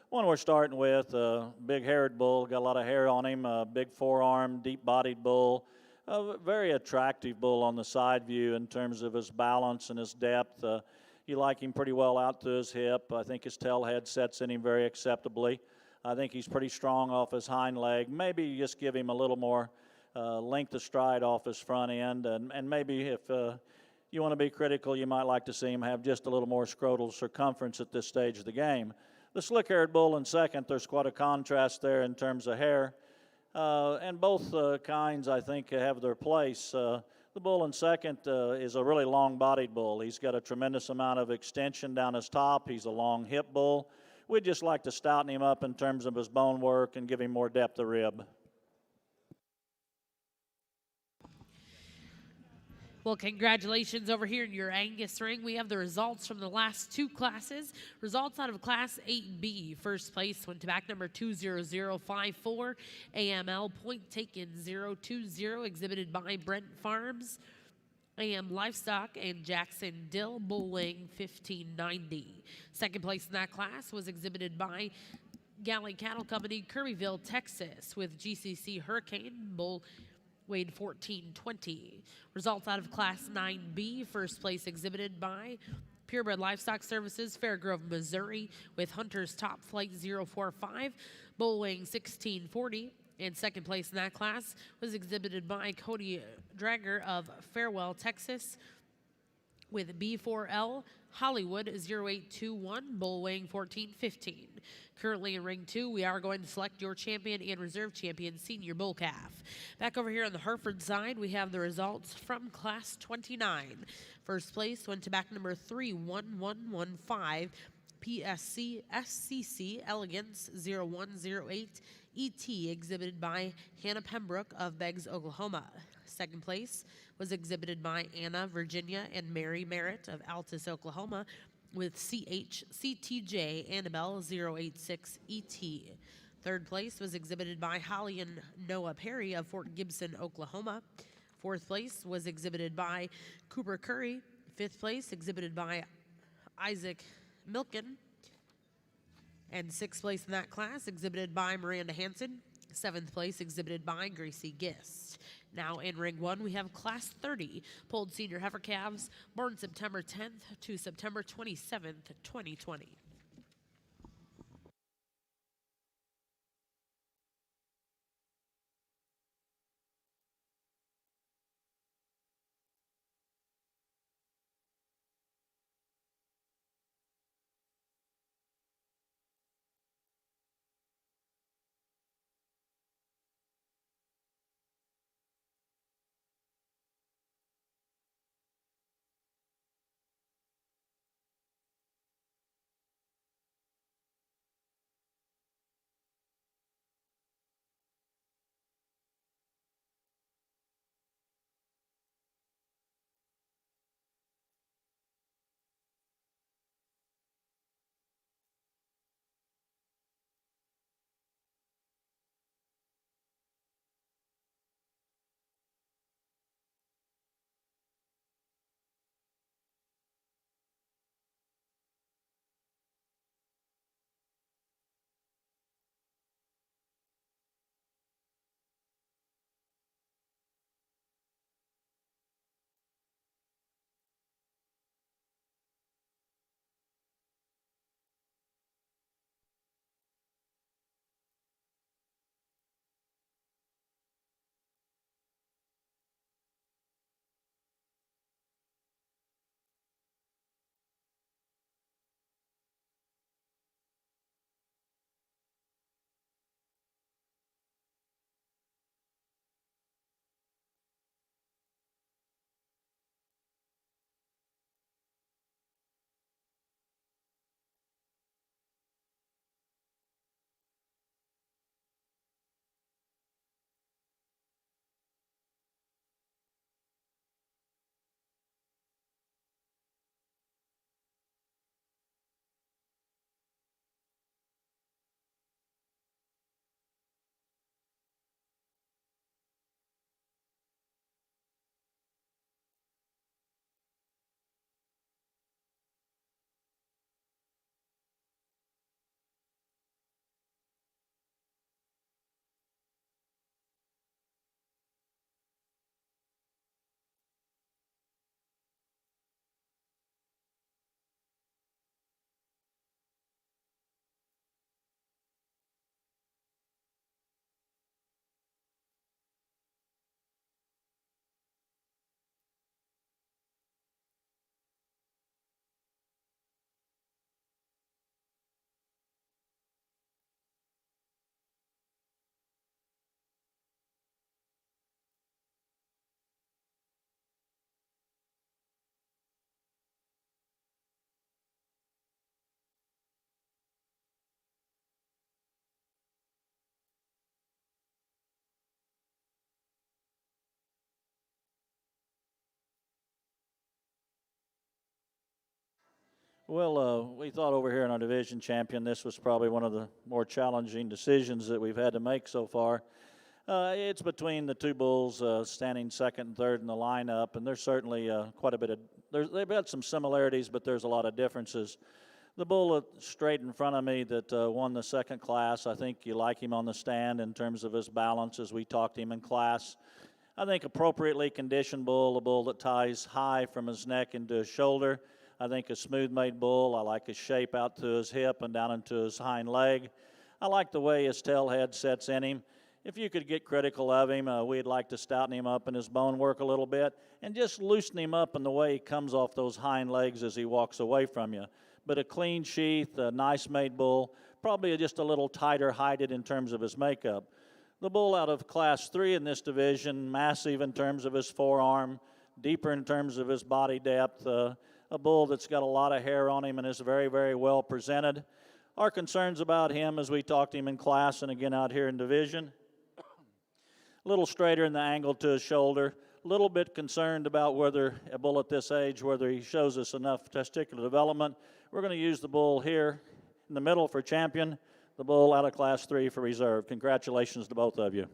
One we're starting with, big haired bull, got a lot of hair on him, big forearm, deep-bodied bull. A very attractive bull on the side view in terms of his balance and his depth. You like him pretty well out to his hip. I think his tail head sets in him very acceptably. I think he's pretty strong off his hind leg. Maybe you just give him a little more length of stride off his front end, and maybe if you want to be critical, you might like to see him have just a little more scrotal circumference at this stage of the game. The slick-haired bull in second, there's quite a contrast there in terms of hair, and both kinds, I think, have their place. The bull in second is a really long-bodied bull. He's got a tremendous amount of extension down his top. He's a long hip bull. We'd just like to stouten him up in terms of his bone work and give him more depth of rib. Well, congratulations over here in your Angus ring. We have the results from the last two classes. Results out of Class 8B. First place went to back number 20054, AML Point Taken 020, exhibited by Brent Farms, AM Livestock, and Jackson Dill, bull weighing 1590. Second place in that class was exhibited by Galley Cattle Company, Kirbyville, Texas, with GCC Hurricane, bull weighed 1420. Results out of Class 9B. First place exhibited by Purebred Livestock Services, Fairgrove, Missouri, with Hunter's Top Flight 045, bull weighing 1640. And second place in that class was exhibited by Cody Drager of Farewell, Texas, with B4L Hollywood 0821, bull weighing 1415. Currently in ring 2, we are going to select your champion and reserve champion senior bull calf. Back over here on the Hereford side, we have the results from Class 29. First place went to back number 31115, PSC SCC Elegance 0108 ET, exhibited by Hannah Pembroke of Beggs, Oklahoma. Second place was exhibited by Anna Virginia and Mary Merritt of Altus, Oklahoma, with CTJ Annabelle 086 ET. Third place was exhibited by Holly and Noah Perry of Fort Gibson, Oklahoma. Fourth place was exhibited by Cooper Curry. Fifth place exhibited by Isaac Milken. And sixth place in that class exhibited by Miranda Hansen. Seventh place exhibited by Gracie Gist. Now in ring 1, we have Class 30, polled senior heifer calves, born September 10th to September 27th, 2020. Well, we thought over here in our division champion, this was probably one of the more challenging decisions that we've had to make so far. It's between the two bulls standing second and third in the lineup, and there's certainly quite a bit of, they've got some similarities, but there's a lot of differences. The bull straight in front of me that won the second class, I think you like him on the stand in terms of his balance as we talked to him in class. I think appropriately conditioned bull, a bull that ties high from his neck into his shoulder. I think a smooth-made bull. I like his shape out to his hip and down into his hind leg. I like the way his tail head sets in him. If you could get critical of him, we'd like to stouten him up in his bone work a little bit and just loosen him up in the way he comes off those hind legs as he walks away from you. But a clean sheath, a nice made bull, probably just a little tighter hided in terms of his makeup. The bull out of Class 3 in this division, massive in terms of his forearm, deeper in terms of his body depth, a bull that's got a lot of hair on him and is very, very well presented. Our concerns about him as we talked to him in class and again out here in division, a little straighter in the angle to his shoulder, a little bit concerned about whether a bull at this age, whether he shows us enough testicular development. We're going to use the bull here in the middle for champion, the bull out of Class 3 for reserve. Congratulations to both of you.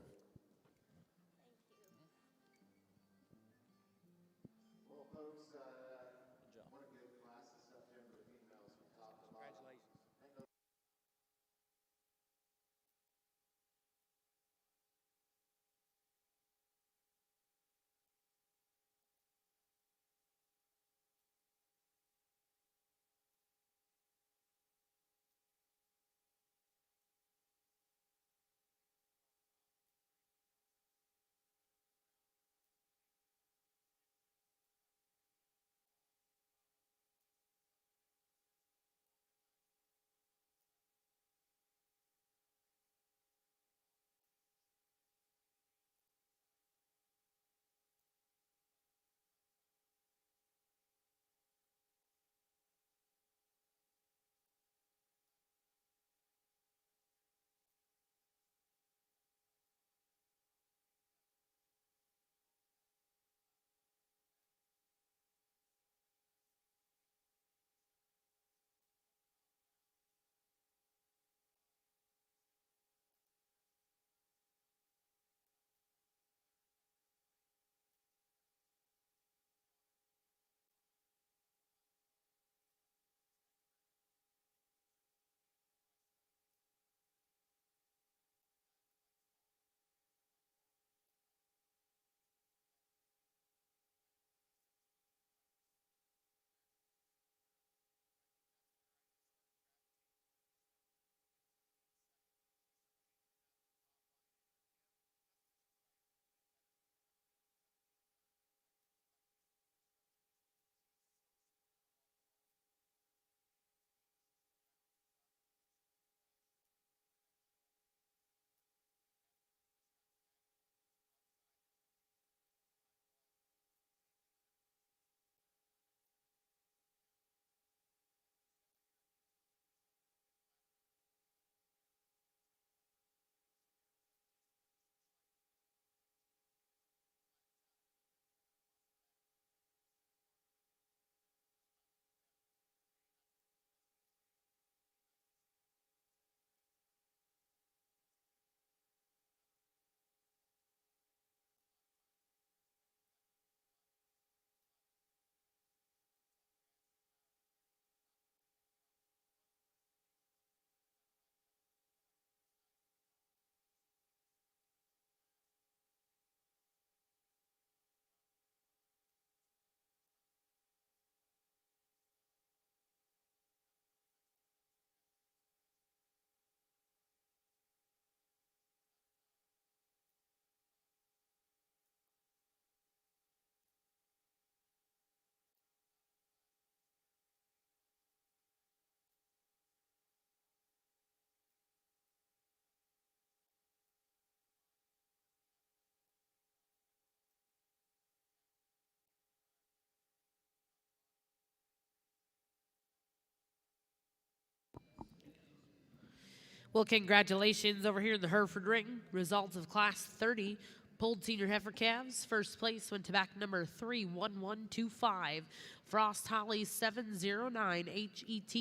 Well, congratulations over here in the Hereford ring. Results of Class 30. Pulled senior heifer calves. First place went to back number 31125, Frost Holly 709 HET,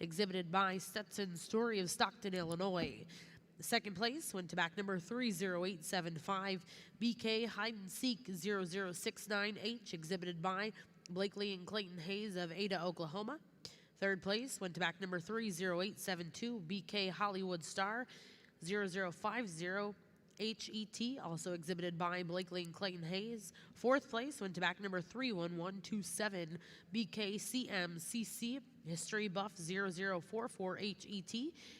exhibited by Stetson Story of Stockton, Illinois. The second place went to back number 30875, BK Hide and Seek 0069H, exhibited by Blakely and Clayton Hayes of Ada, Oklahoma. Third place went to back number 30872, BK Hollywood Star 0050 HET, also exhibited by Blakely and Clayton Hayes. Fourth place went to back number 31127, BKCMCC History Buff 0044 HET,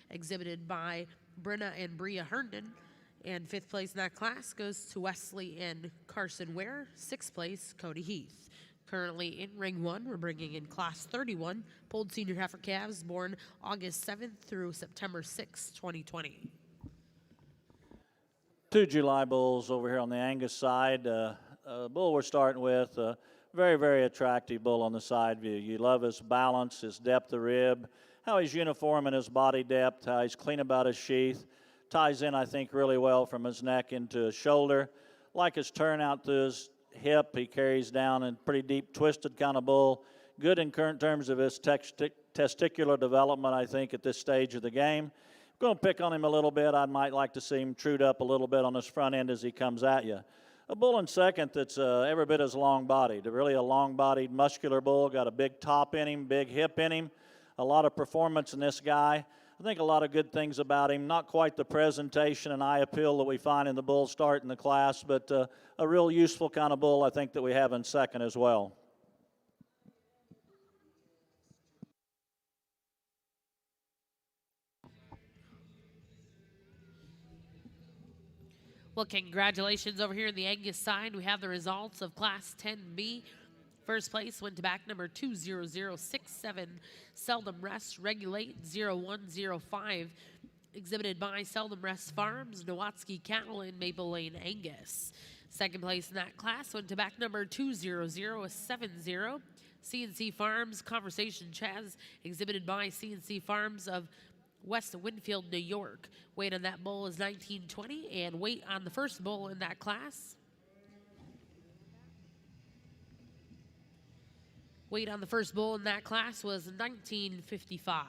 exhibited by Brenna and Bria Herndon. And fifth place in that class goes to Wesley and Carson Ware. Sixth place, Cody Heath. Currently in Ring 1, we're bringing in Class 31, pulled senior heifer calves born August 7th through September 6th, 2020. 2 July bulls over here on the Angus side. Bull we're starting with, very, very attractive bull on the side view. You love his balance, his depth of rib, how he's uniform in his body depth, how he's clean about his sheath. Ties in, I think, really well from his neck into his shoulder. Like his turn out to his hip, he carries down a pretty deep, twisted kind of bull. Good in current terms of his testicular development, I think, at this stage of the game. I'm going to pick on him a little bit. I might like to see him trued up a little bit on his front end as he comes at you. A bull in second that's every bit as long-bodied, really a long-bodied, muscular bull, got a big top in him, big hip in him, a lot of performance in this guy. I think a lot of good things about him, not quite the presentation and eye appeal that we find in the bull start in the class, but a real useful kind of bull I think that we have in second as well. Well, congratulations over here on the Angus side. We have the results of Class 10B. First place went to back number 20067, Seldom Rest Regulate 0105, exhibited by Seldom Rest Farms, Nowatzki Cattle, and Maple Lane Angus. Second place in that class went to back number 20070, CNC Farms Conversation Chaz, exhibited by CNC Farms of West Winfield, New York. Weight on that bull is 1920, and weight on the first bull in that class. Weight on the first bull in that class was 1955.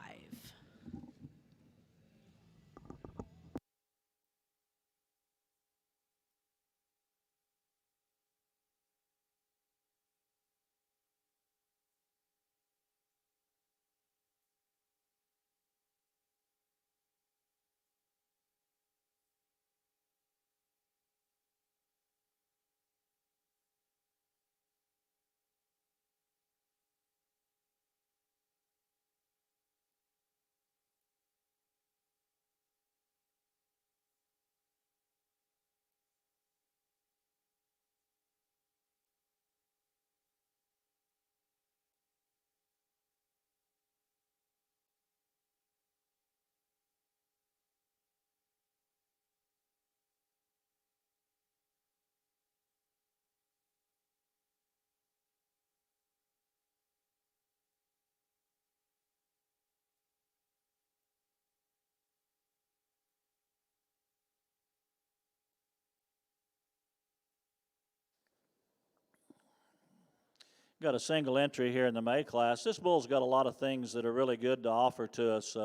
Got a single entry here in the May class. This bull's got a lot of things that are really good to offer to us.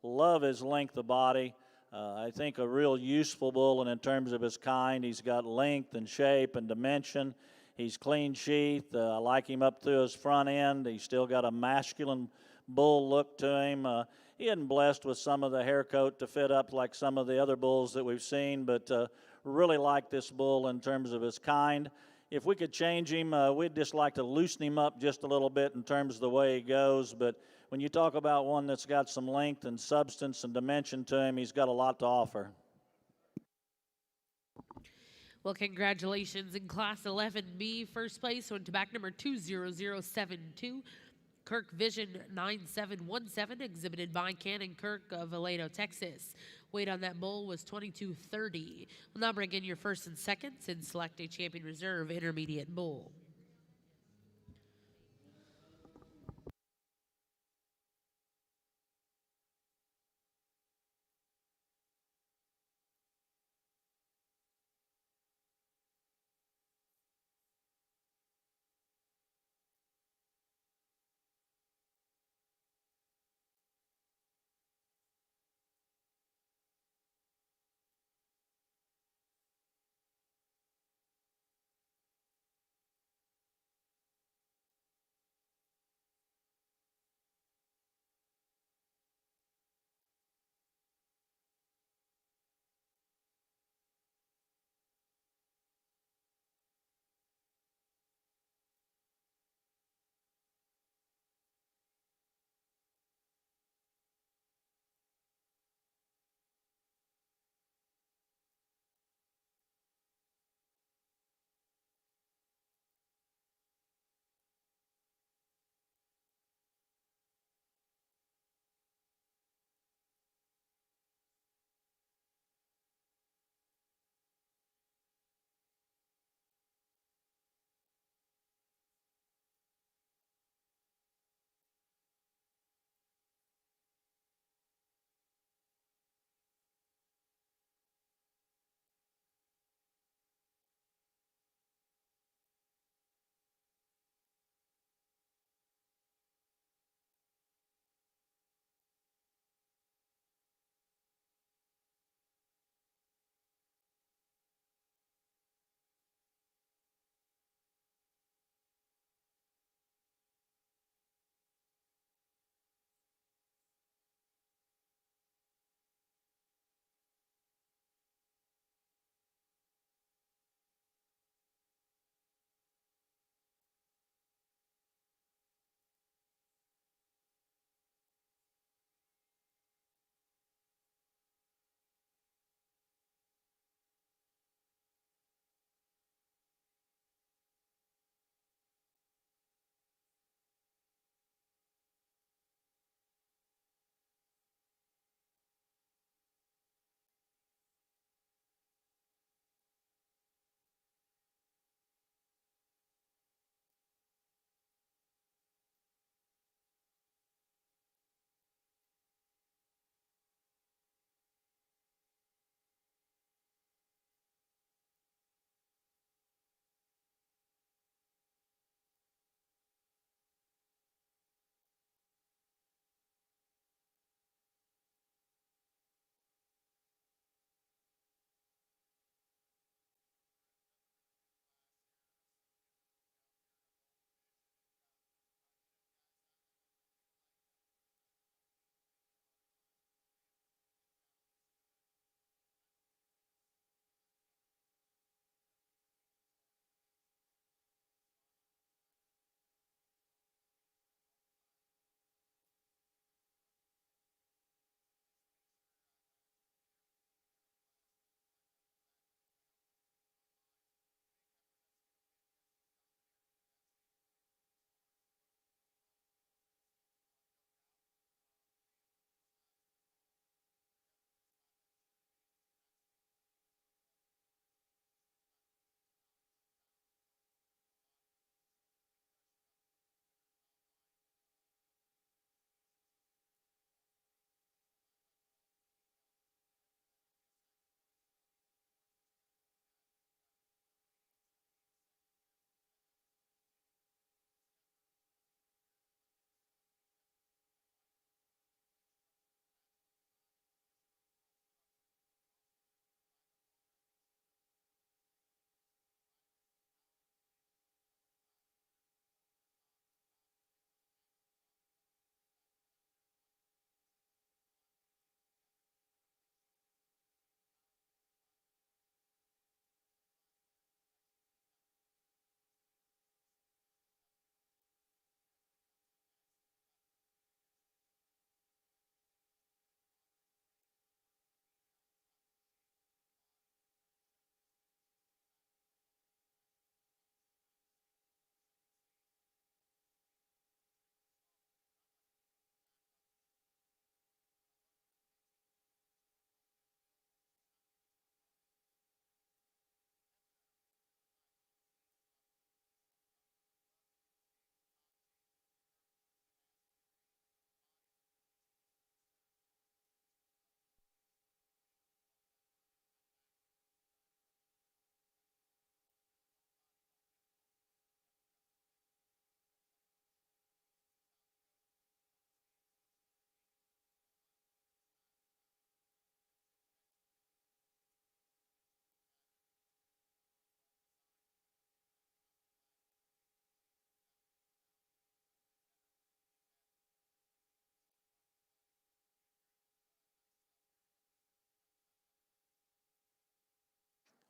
Love his length of body. I think a real useful bull, and in terms of his kind, he's got length and shape and dimension. He's clean sheath. I like him up through his front end. He's still got a masculine bull look to him. He isn't blessed with some of the hair coat to fit up like some of the other bulls that we've seen, but really like this bull in terms of his kind. If we could change him, we'd just like to loosen him up just a little bit in terms of the way he goes. But when you talk about one that's got some length and substance and dimension to him, he's got a lot to offer. Well, congratulations in Class 11B. First place went to back number 20072, Kirk Vision 9717, exhibited by Cannon Kirk of Vallejo, Texas. Weight on that bull was 2230. We'll now bring in your first and seconds and select a champion reserve intermediate bull.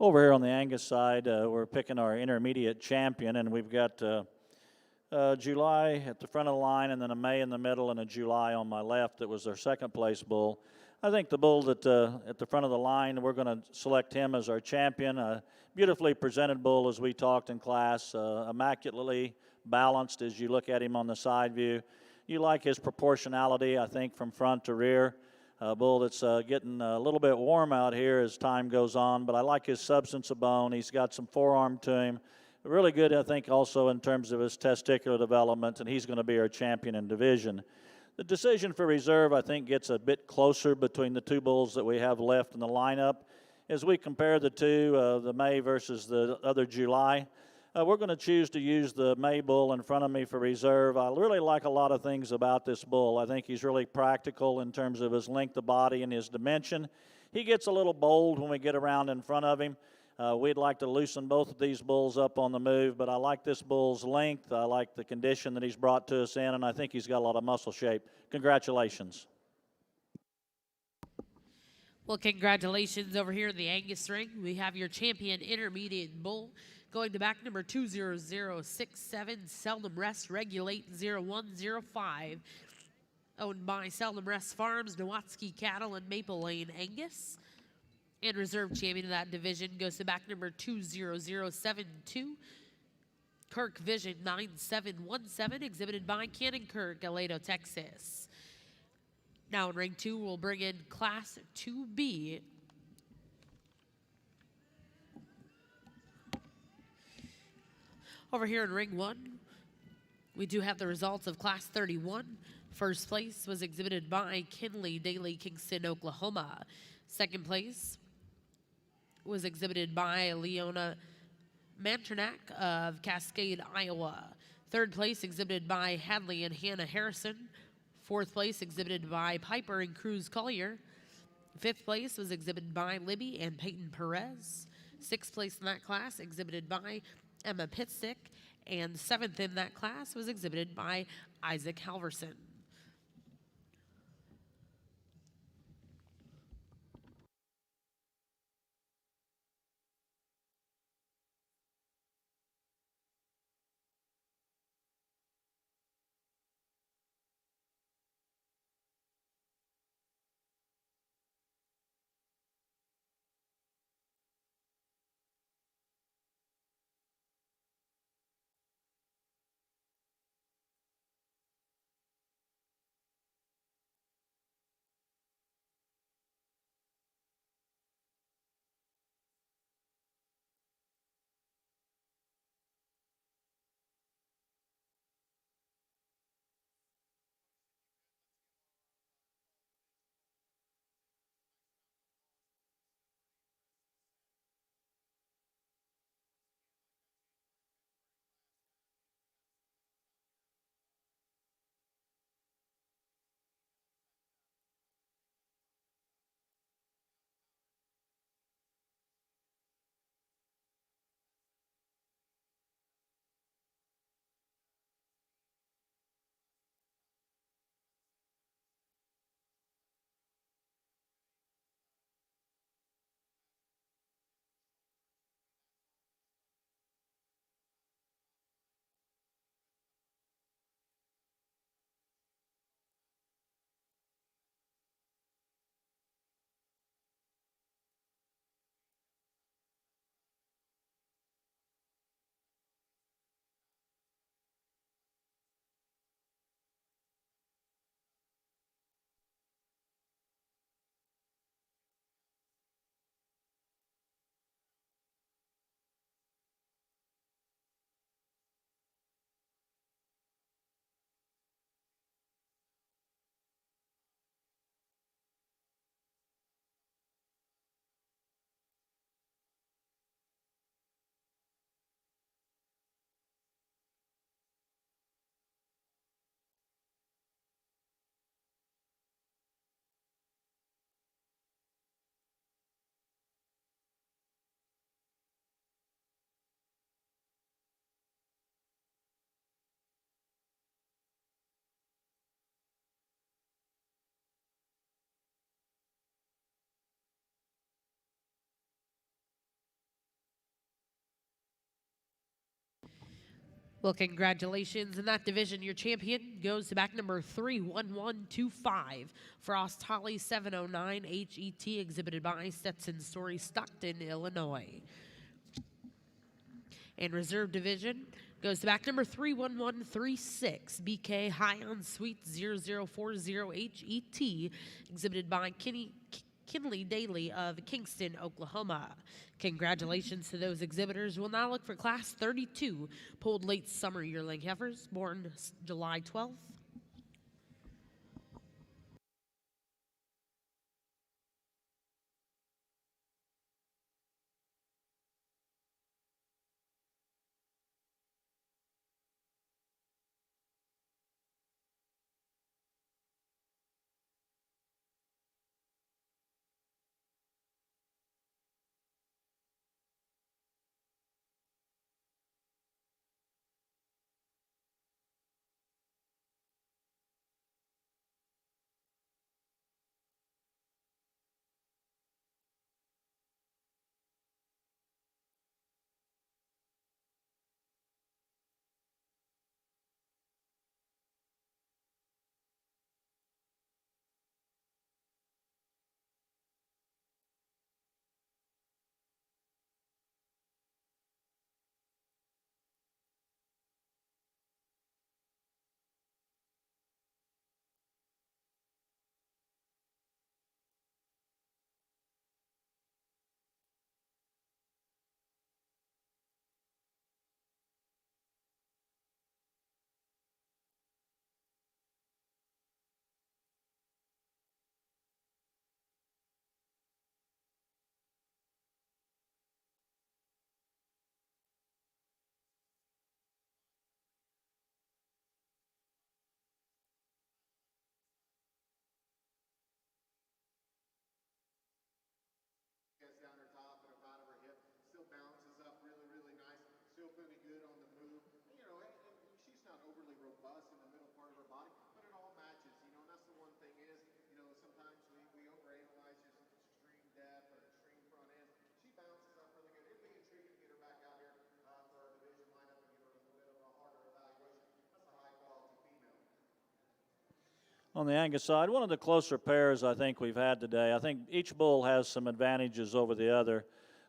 Over here on the Angus side, we're picking our intermediate champion, and we've got July at the front of the line, and then a May in the middle, and a July on my left that was their second place bull. I think the bull that at the front of the line, we're going to select him as our champion. A beautifully presented bull, as we talked in class, immaculately balanced as you look at him on the side view. You like his proportionality, I think, from front to rear. A bull that's getting a little bit warm out here as time goes on, but I like his substance of bone. He's got some forearm to him. Really good, I think, also in terms of his testicular development, and he's going to be our champion in division. The decision for reserve, I think, gets a bit closer between the two bulls that we have left in the lineup. As we compare the two, the May versus the other July, we're going to choose to use the May bull in front of me for reserve. I really like a lot of things about this bull. I think he's really practical in terms of his length of body and his dimension. He gets a little bold when we get around in front of him. We'd like to loosen both of these bulls up on the move, but I like this bull's length. I like the condition that he's brought to us in, and I think he's got a lot of muscle shape. Congratulations. Well, congratulations over here in the Angus ring. We have your champion intermediate bull going to back number 20067, Seldom Rest Regulate 0105, owned by Seldom Rest Farms, Nowatzki Cattle, and Maple Lane Angus. And reserve champion of that division goes to back number 20072, Kirk Vision 9717, exhibited by Cannon Kirk, Aledo, Texas. Now in ring 2, we'll bring in Class 2B. Over here in ring 1, we do have the results of Class 31. First place was exhibited by Kinley Daly, Kingston, Oklahoma. Second place was exhibited by Leona Manternak of Cascade, Iowa. Third place exhibited by Hadley and Hannah Harrison. Fourth place exhibited by Piper and Cruz Collier. Fifth place was exhibited by Libby and Peyton Perez. Sixth place in that class exhibited by Emma Pitstick. And seventh in that class was exhibited by Isaac Halverson. Well, congratulations in that division. Your champion goes to back number 31125, Frost Holly 709 HET, exhibited by Stetson Story, Stockton, Illinois. And reserve division goes to back number 31136, BK High on Suite 0040 HET, exhibited by Kinley Daly of Kingston, Oklahoma. Congratulations to those exhibitors. We'll now look for Class 32, pulled late summer yearling heifers, born July 12th. Down her top and up out of her hip, still bounces up really nice, still pretty good on the move. And she's not overly robust in the middle part of her body, but it all matches, and that's the one thing is, sometimes we overanalyze just extreme depth or extreme front ends. She bounces up really good. It'd be intriguing to get her back out here for our division lineup and give her a little bit of a harder evaluation. That's a high quality female. On the Angus side, one of the closer pairs I think we've had today. I think each bull has some advantages over the other.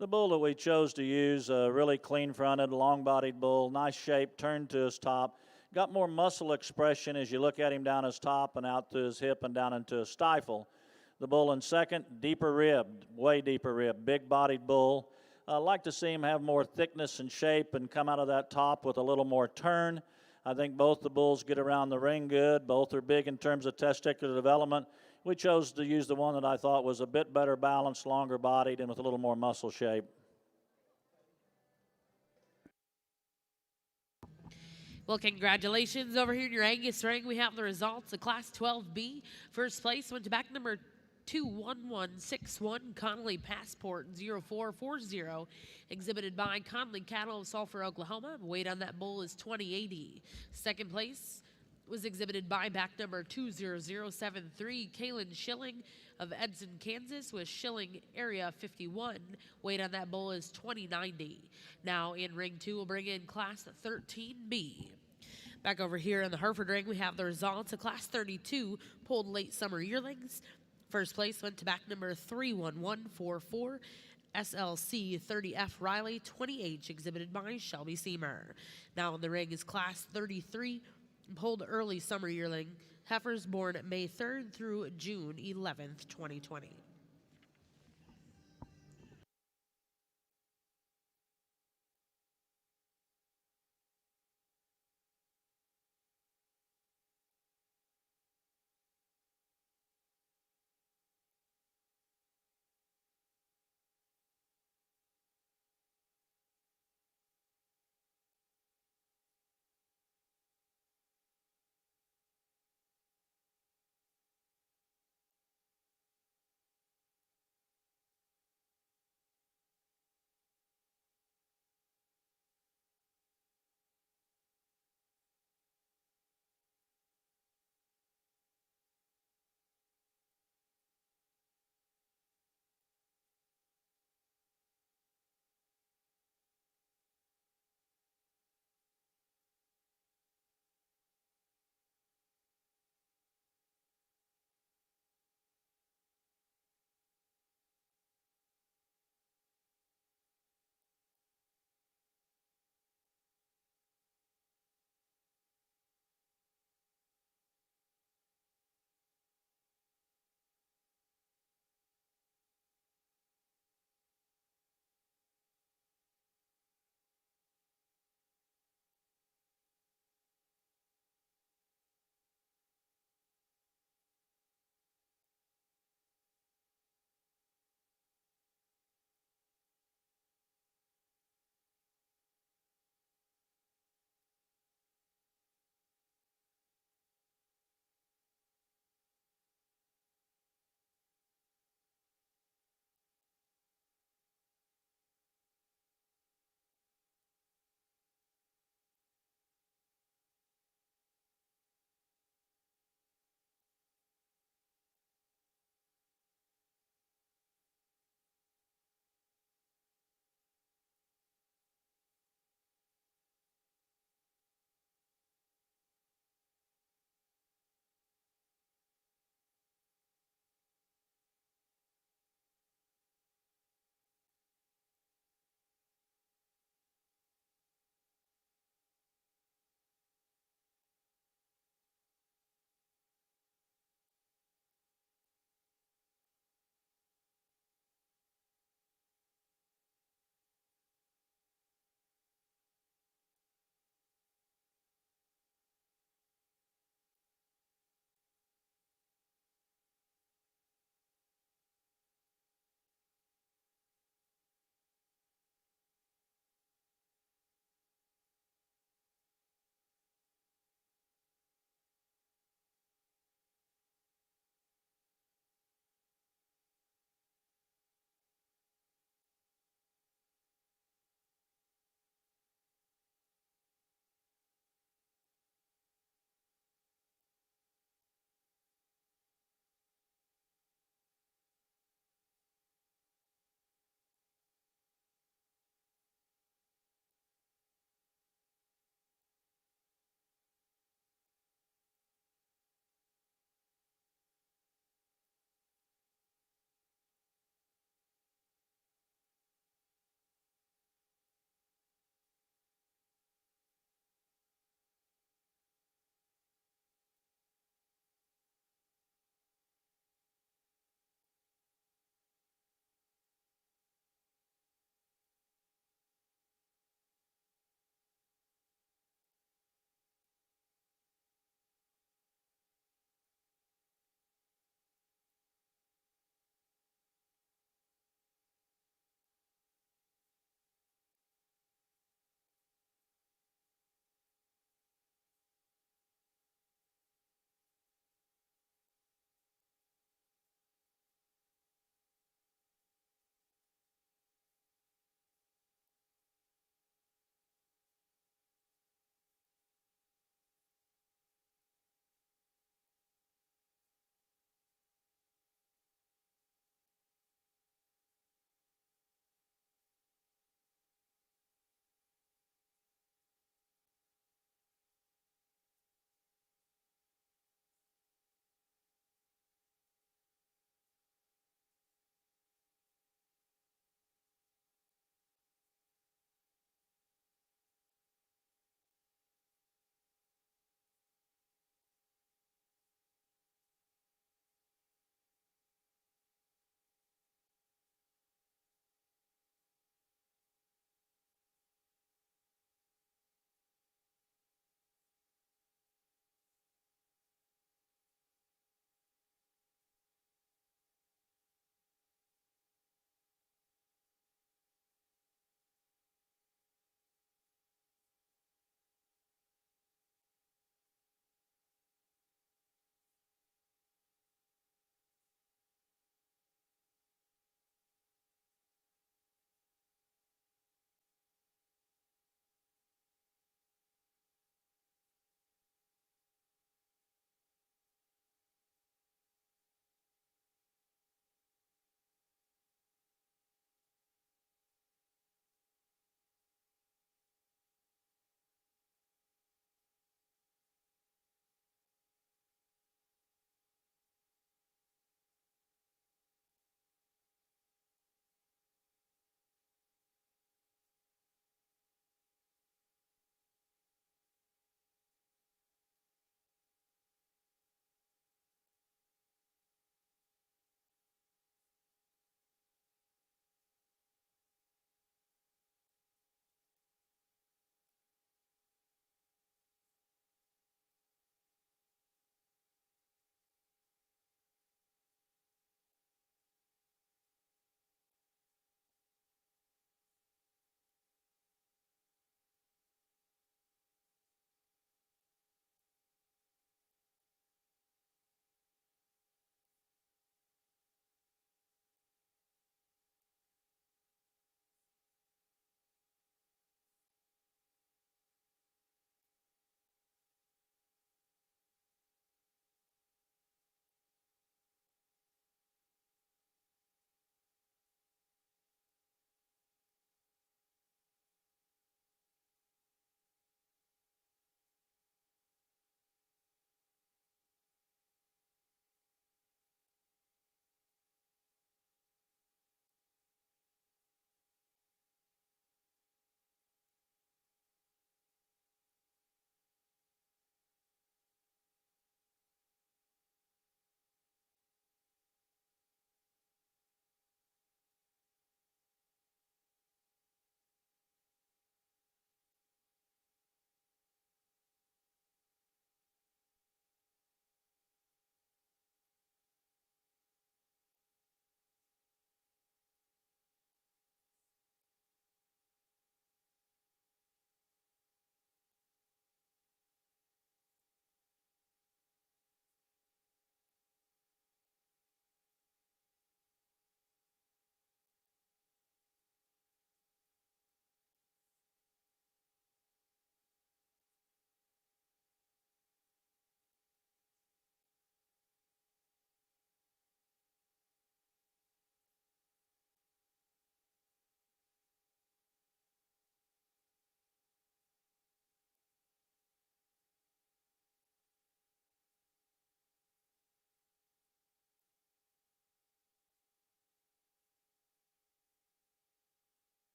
The bull that we chose to use, a really clean-fronted, long-bodied bull, nice shape, turned to his top, got more muscle expression as you look at him down his top and out to his hip and down into his stifle. The bull in second, deeper ribbed, way deeper ribbed, big-bodied bull. I like to see him have more thickness and shape and come out of that top with a little more turn. I think both the bulls get around the ring good. Both are big in terms of testicular development. We chose to use the one that I thought was a bit better balanced, longer bodied, and with a little more muscle shape. Well, congratulations over here in your Angus ring. We have the results of Class 12B. First place went to back number 21161, Connolly Passport 0440, exhibited by Conley Cattle of Sulphur, Oklahoma. Weight on that bull is 2080. Second place was exhibited by back number 20073, Kaylin Schilling of Edson, Kansas, with Schilling Area 51. Weight on that bull is 2090. Now in ring 2, we'll bring in Class 13B. Back over here in the Hereford ring, we have the results of Class 32, pulled late summer yearlings. First place went to back number 31144, SLC 30F Riley 20H, exhibited by Shelby Seamer. Now in the ring is Class 33, pulled early summer yearling, heifers born May 3rd through June 11th, 2020.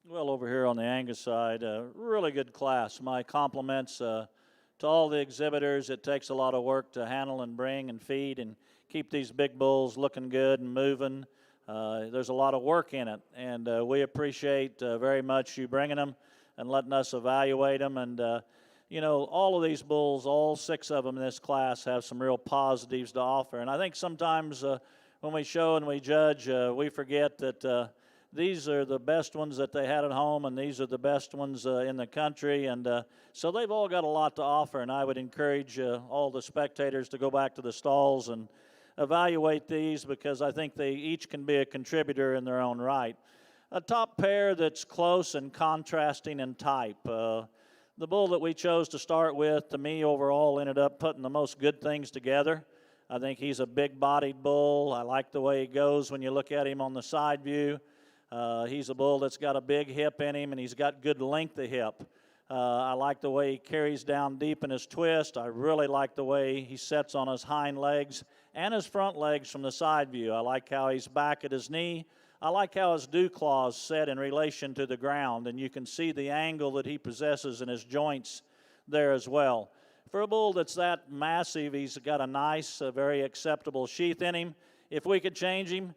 Well, over here on the Angus side, really good class. My compliments to all the exhibitors. It takes a lot of work to handle and bring and feed and keep these big bulls looking good and moving. There's a lot of work in it, and we appreciate very much you bringing them and letting us evaluate them. And, you know, all of these bulls, all 6 of them in this class, have some real positives to offer. And I think sometimes when we show and we judge, we forget that these are the best ones that they had at home, and these are the best ones in the country. And so they've all got a lot to offer, and I would encourage all the spectators to go back to the stalls and evaluate these, because I think they each can be a contributor in their own right. A top pair that's close and contrasting in type. The bull that we chose to start with, to me, overall, ended up putting the most good things together. I think he's a big-bodied bull. I like the way he goes when you look at him on the side view. He's a bull that's got a big hip in him, and he's got good length of hip. I like the way he carries down deep in his twist. I really like the way he sets on his hind legs and his front legs from the side view. I like how he's back at his knee. I like how his dew claws set in relation to the ground, and you can see the angle that he possesses in his joints there as well. For a bull that's that massive, he's got a nice, very acceptable sheath in him. If we could change him,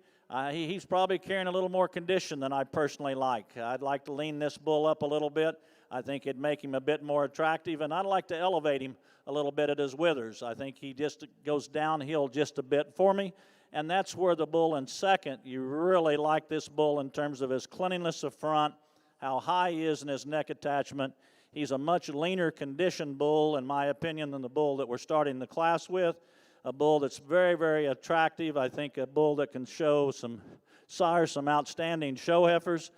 he's probably carrying a little more condition than I personally like. I'd like to lean this bull up a little bit. I think it'd make him a bit more attractive, and I'd like to elevate him a little bit at his withers. I think he just goes downhill just a bit for me, and that's where the bull in second, you really like this bull in terms of his cleanliness of front, how high he is in his neck attachment. He's a much leaner conditioned bull, in my opinion, than the bull that we're starting the class with. A bull that's very, very attractive. I think a bull that can sire some outstanding show heifers.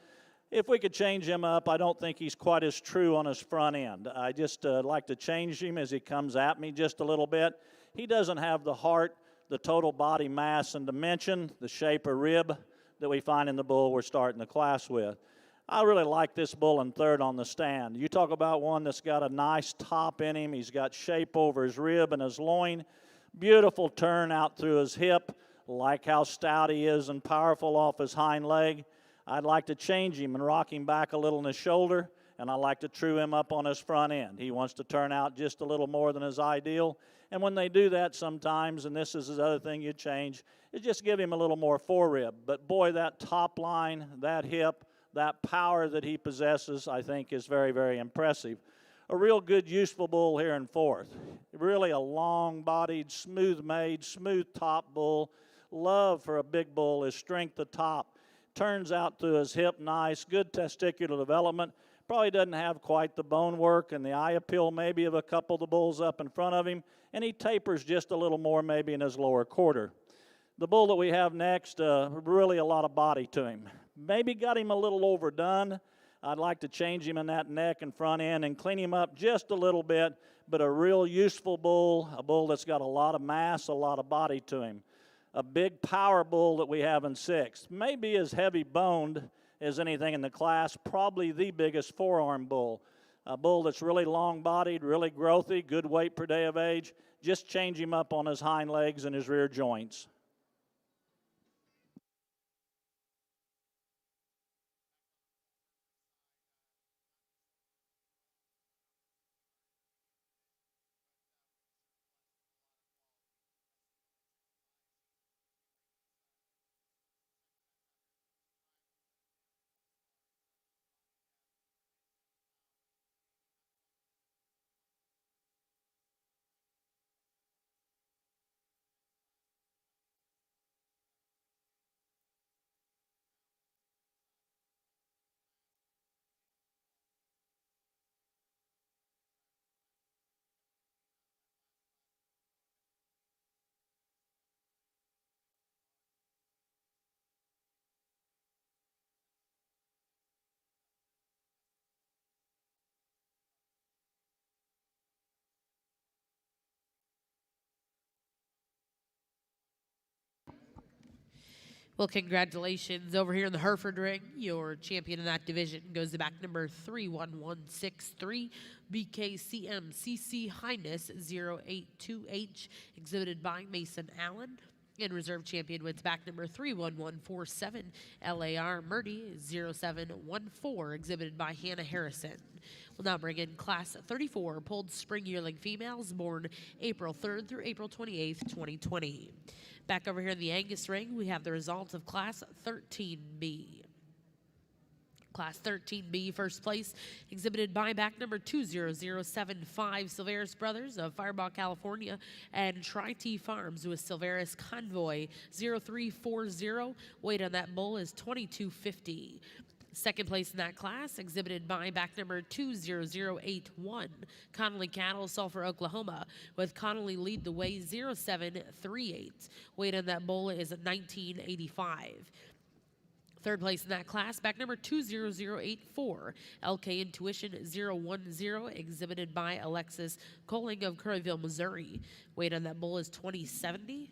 If we could change him up, I don't think he's quite as true on his front end. I just like to change him as he comes at me just a little bit. He doesn't have the heart, the total body mass and dimension, the shape of rib that we find in the bull we're starting the class with. I really like this bull in third on the stand. You talk about one that's got a nice top in him. He's got shape over his rib and his loin. Beautiful turn out through his hip. Like how stout he is and powerful off his hind leg. I'd like to change him and rock him back a little in his shoulder, and I like to true him up on his front end. He wants to turn out just a little more than his ideal. And when they do that sometimes, and this is the other thing you change, is just give him a little more forerib. But boy, that top line, that hip, that power that he possesses, I think is very, very impressive. A real good, useful bull here in fourth. Really a long-bodied, smooth-made, smooth-top bull. Love for a big bull is strength of top. Turns out through his hip nice, good testicular development. Probably doesn't have quite the bone work and the eye appeal maybe of a couple of the bulls up in front of him. And he tapers just a little more maybe in his lower quarter. The bull that we have next, really a lot of body to him. Maybe got him a little overdone. I'd like to change him in that neck and front end and clean him up just a little bit, but a real useful bull, a bull that's got a lot of mass, a lot of body to him. A big power bull that we have in sixth. Maybe as heavy boned as anything in the class, probably the biggest forearm bull. A bull that's really long bodied, really growthy, good weight per day of age. Just change him up on his hind legs and his rear joints. Well, congratulations over here in the Hereford ring. Your champion in that division goes to back number 31163, BKCMCC Highness 082H, exhibited by Mason Allen. In reserve champion wins back number 31147, LAR Murdy 0714, exhibited by Hannah Harrison. We'll now bring in class 34, pulled spring yearling females born April 3rd through April 28th, 2020. Back over here in the Angus ring, we have the results of class 13B. Class 13B, first place, exhibited by back number 20075, Silveris Brothers of Fireball, California, and Tri-T Farms with Silveris Convoy 0340. Weight on that bull is 2250. Second place in that class, exhibited by back number 20081, Connolly Cattle, Sulphur, Oklahoma, with Connolly lead the way 0738. Weight on that bull is 1985. Third place in that class, back number 20084, LK Intuition 010, exhibited by Alexis Coling of Curryville, Missouri. Weight on that bull is 2070.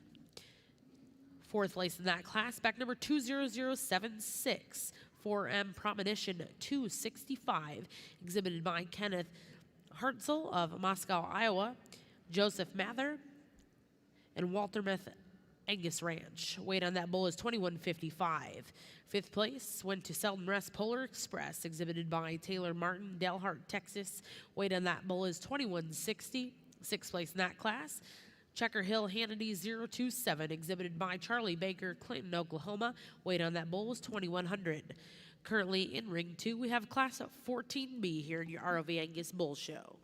Fourth place in that class, back number 20076, 4M Premonition 265, exhibited by Kenneth Hartzell of Moscow, Iowa, Joseph Mather, and Walter Meth Angus Ranch. Weight on that bull is 2155. Fifth place went to Seldom Rest Polar Express, exhibited by Taylor Martin, Delhart, Texas. Weight on that bull is 2160. Sixth place in that class, Checker Hill Hannity 027, exhibited by Charlie Baker, Clinton, Oklahoma. Weight on that bull was 2100. Currently in ring 2, we have class 14B here in your ROV Angus Bull Show.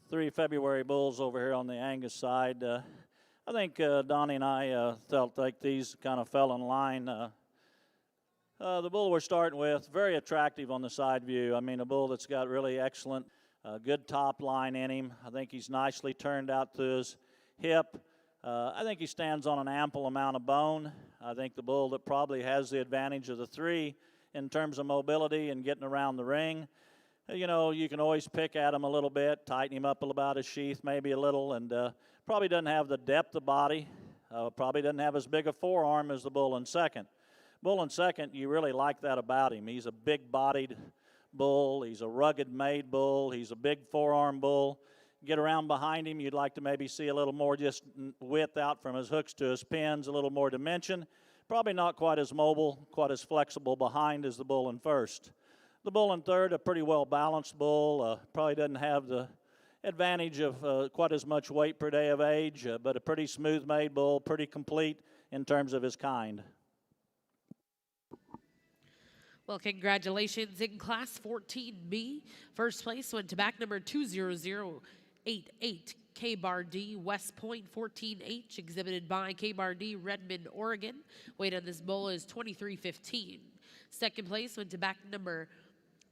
Three February bulls over here on the Angus side. I think Donnie and I felt like these kind of fell in line. The bull we're starting with, very attractive on the side view. I mean, a bull that's got really excellent, good top line in him. I think he's nicely turned out to his hip. I think he stands on an ample amount of bone. I think the bull that probably has the advantage of the three in terms of mobility and getting around the ring. You know, you can always pick at him a little bit, tighten him up about his sheath maybe a little, and probably doesn't have the depth of body, probably doesn't have as big a forearm as the bull in second. Bull in second, you really like that about him. He's a big-bodied bull. He's a rugged-made bull. He's a big forearm bull. Get around behind him, you'd like to maybe see a little more just width out from his hooks to his pins, a little more dimension. Probably not quite as mobile, quite as flexible behind as the bull in first. The bull in third, a pretty well-balanced bull, probably doesn't have the advantage of quite as much weight per day of age, but a pretty smooth-made bull, pretty complete in terms of his kind. Well, congratulations in Class 14B. First place went to back number 200 8-8 K-Bar D West Point 14H, exhibited by K-Bar D Redmond, Oregon. Weight on this bull is 2315. Second place went to back number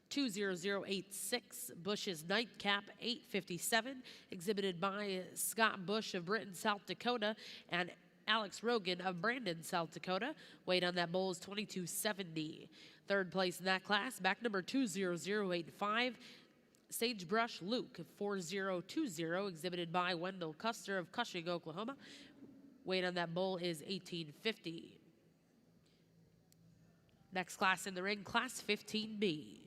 20086 Bush's Nightcap 857, exhibited by Scott Bush of Britain, South Dakota, and Alex Rogan of Brandon, South Dakota. Weight on that bull is 2270. Third place in that class, back number 20085 Sagebrush Luke 4020, exhibited by Wendell Custer of Cushing, Oklahoma. Weight on that bull is 1850. Next class in the ring, class 15B.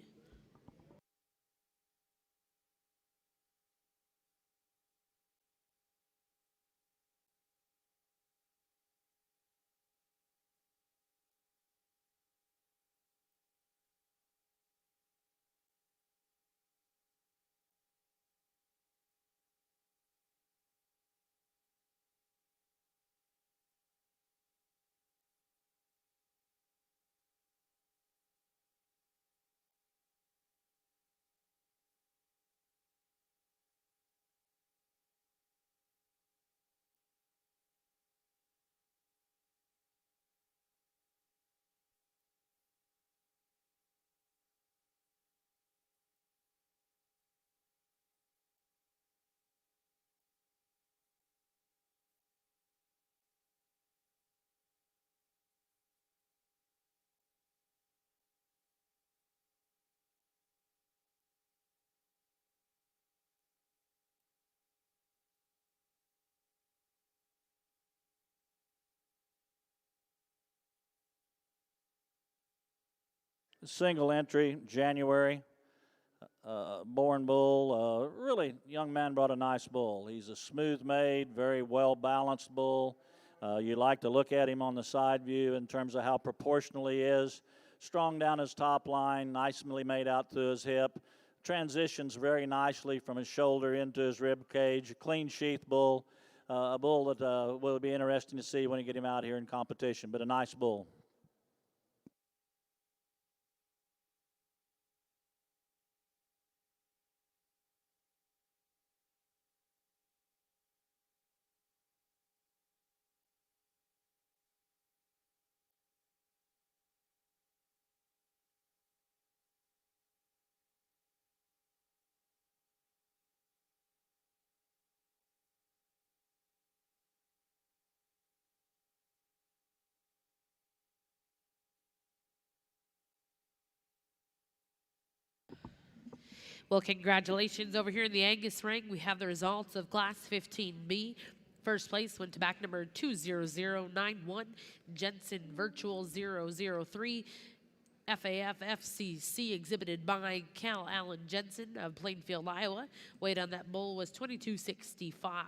Single entry, January. Born bull, really young man brought a nice bull. He's a smooth made, very well balanced bull. You like to look at him on the side view in terms of how proportional he is. Strong down his top line, nicely made out to his hip. Transitions very nicely from his shoulder into his rib cage. A clean sheath bull, a bull that will be interesting to see when you get him out here in competition, but a nice bull. Well, congratulations over here in the Angus ring. We have the results of Class 15B. First place went to back number 20091, Jensen Virtual 003, FAF FCC, exhibited by Cal Allen Jensen of Plainfield, Iowa. Weight on that bull was 2265.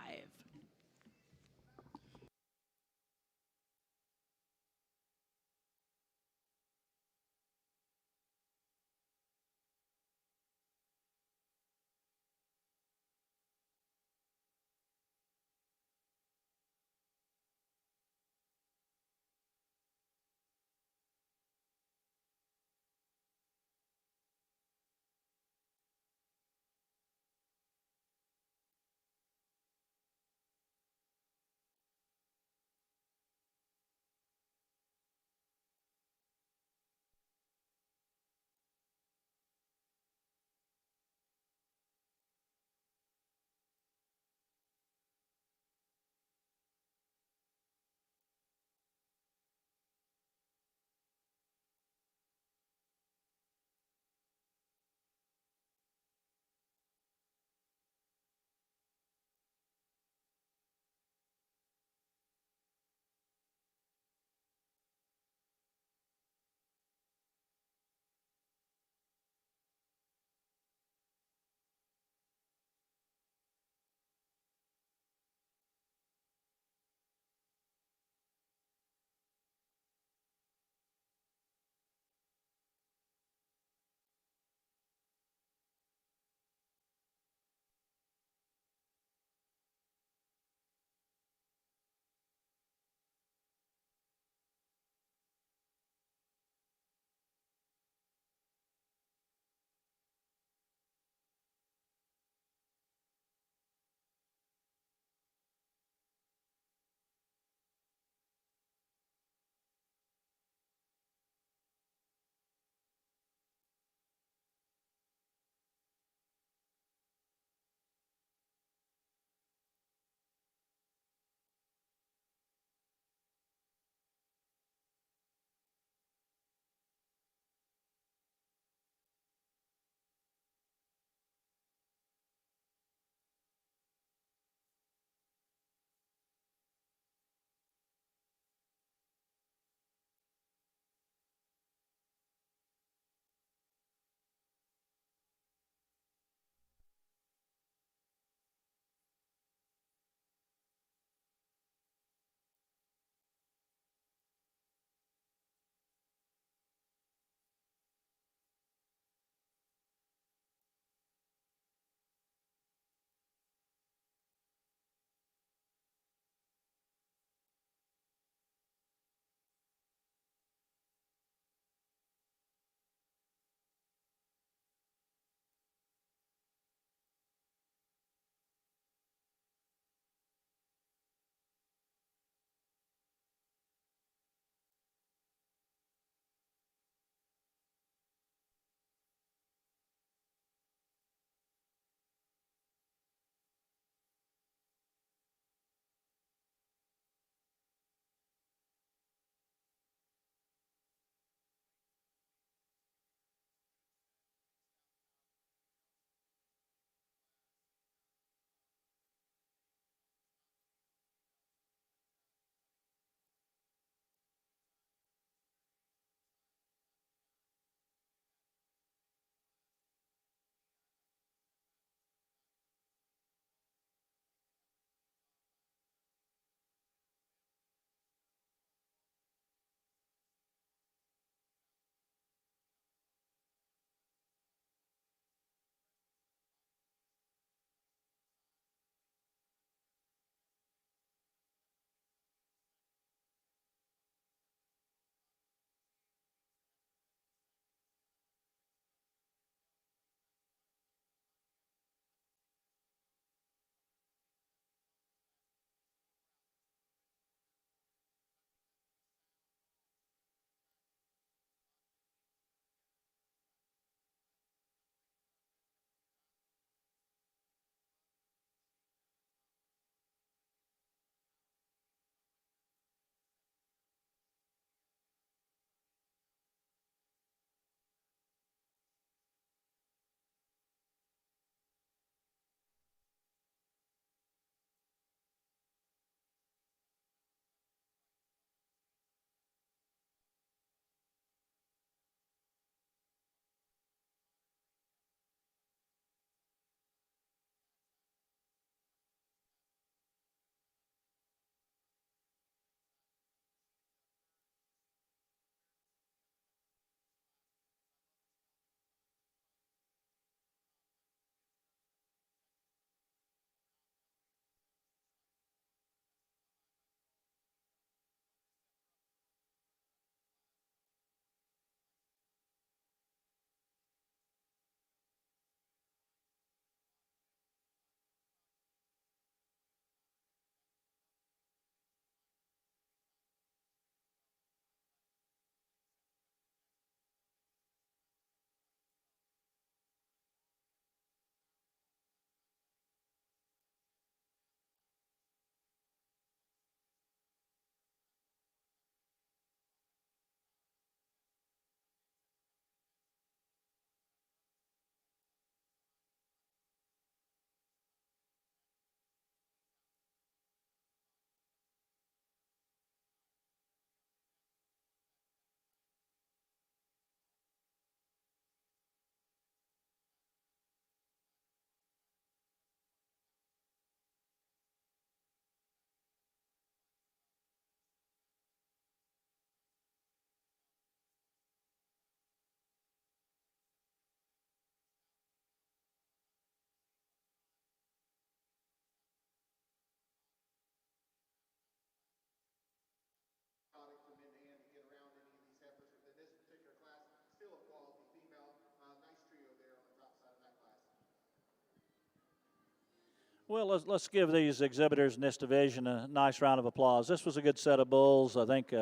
Well, let's give these exhibitors in this division a nice round of applause. This was a good set of bulls. I think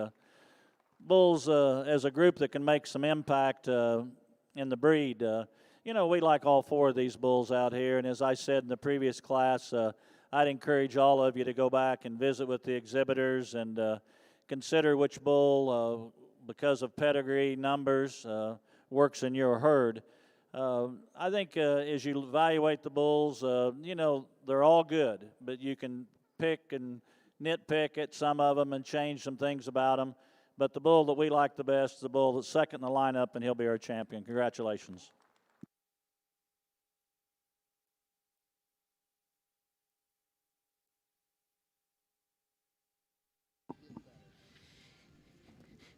bulls as a group that can make some impact in the breed. We like all four of these bulls out here, and as I said in the previous class, I'd encourage all of you to go back and visit with the exhibitors and consider which bull, because of pedigree, numbers, works in your herd. I think as you evaluate the bulls, they're all good, but you can pick and nitpick at some of them and change some things about them. But the bull that we like the best is the bull that's second in the lineup, and he'll be our champion. Congratulations.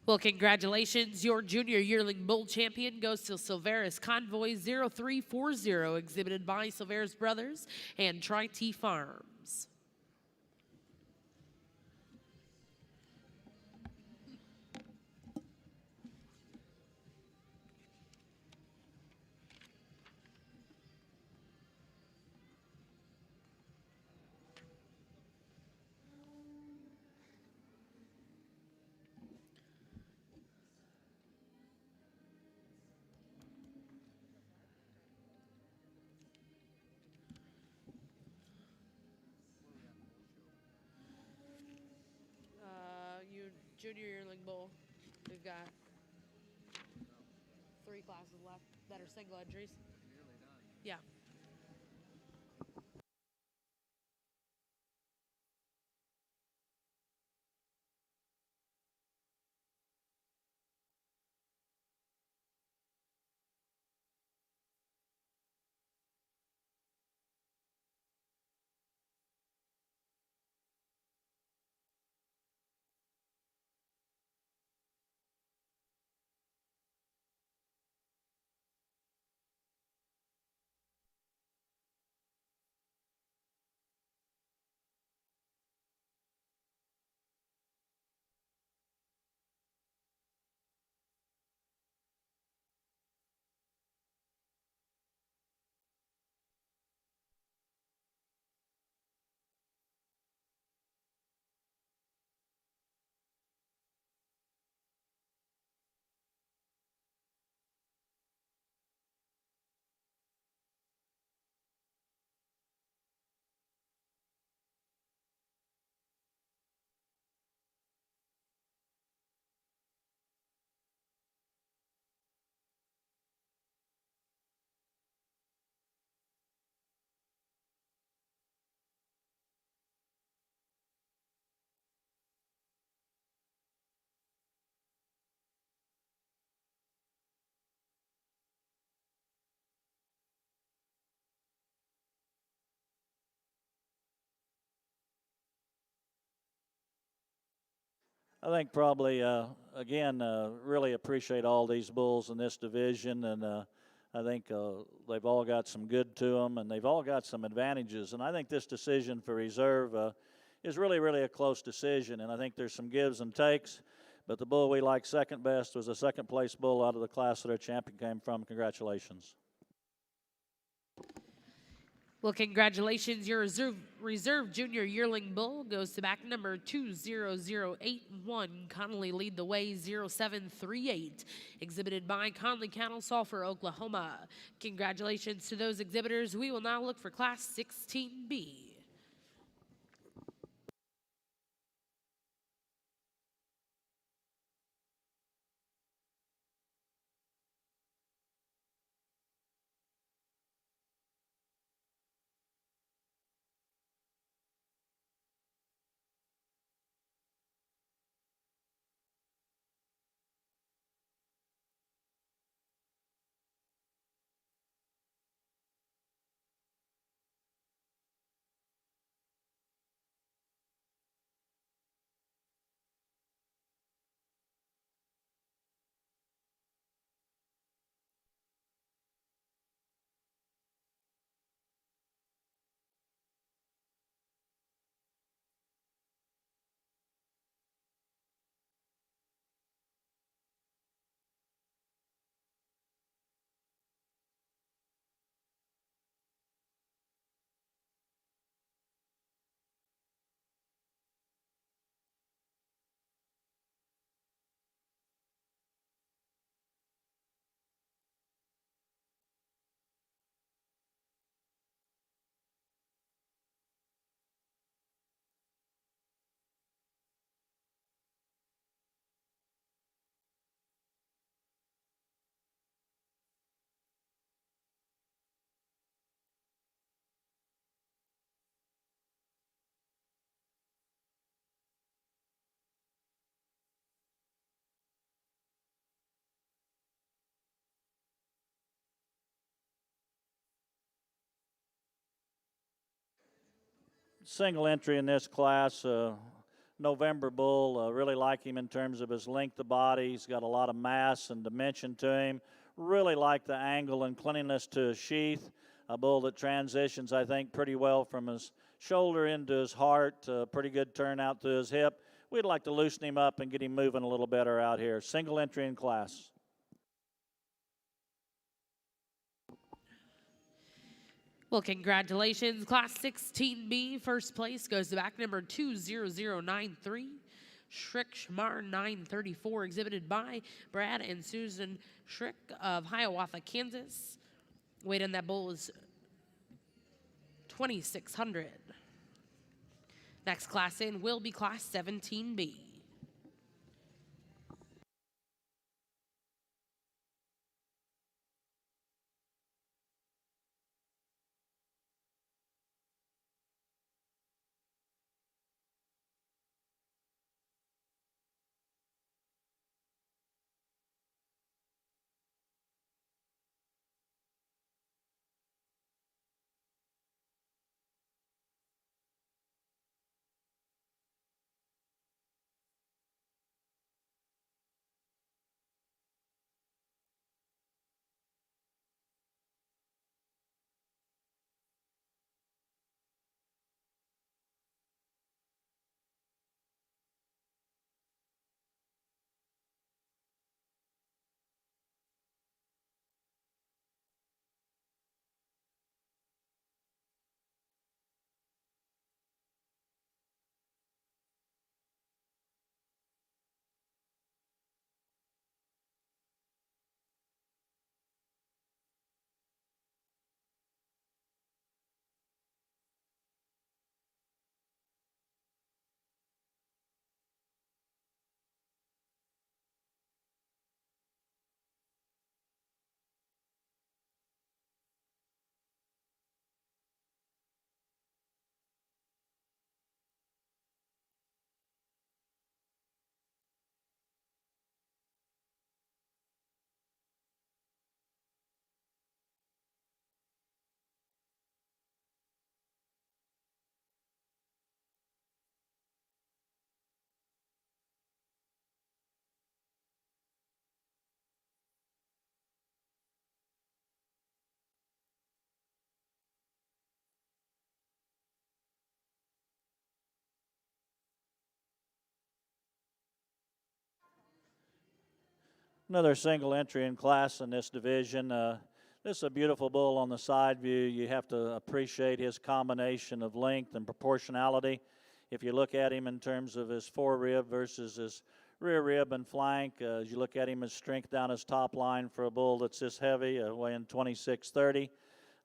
Well, congratulations. Your junior yearling bull champion goes to Silveris Convoy 0340, exhibited by Silveris Brothers and Tri-T Farms. Your junior yearling bull, we've got 3 classes left that are single entries. Yeah. I think probably, again, really appreciate all these bulls in this division, and I think they've all got some good to them, and they've all got some advantages. And I think this decision for reserve is really, really a close decision, and I think there's some gives and takes. But the bull we like second best was a second place bull out of the class that our champion came from. Congratulations. Well, congratulations. Your reserve junior yearling bull goes to back number 20081. Connolly lead the way 0738, exhibited by Conley Cattle, Sulphur, Oklahoma. Congratulations to those exhibitors. We will now look for Class 16B. single entry in this class, November bull. Really like him in terms of his length of body. He's got a lot of mass and dimension to him. Really like the angle and cleanliness to his sheath. A bull that transitions, I think, pretty well from his shoulder into his heart. Pretty good turn out to his hip. We'd like to loosen him up and get him moving a little better out here. Single entry in class. Well, congratulations, Class 16B. First place goes to back number 20093. Schrick Schmar 934, exhibited by Brad and Susan Schrick of Hiawatha, Kansas. Weight on that bull is 2,600. Next class in will be Class 17B. Another single entry in class in this division. This is a beautiful bull on the side view. You have to appreciate his combination of length and proportionality. If you look at him in terms of his forerib versus his rear rib and flank, as you look at him, his strength down his top line for a bull that's this heavy, weighing 2630.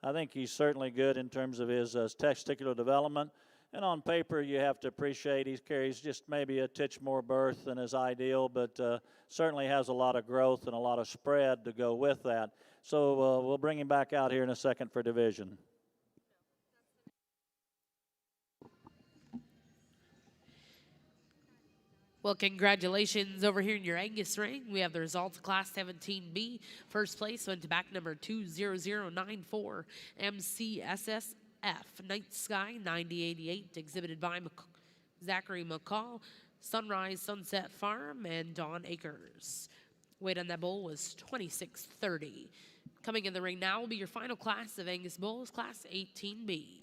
I think he's certainly good in terms of his testicular development. And on paper, you have to appreciate he carries just maybe a titch more girth than is ideal, but certainly has a lot of growth and a lot of spread to go with that. So we'll bring him back out here in a second for division. Well, congratulations over here in your Angus ring. We have the results of Class 17B. First place went to back number 20094, MCSSF, Night Sky 9088, exhibited by Zachary McCall, Sunrise Sunset Farm, and Dawn Acres. Weight on that bull was 2630. Coming in the ring now will be your final class of Angus bulls, Class 18B.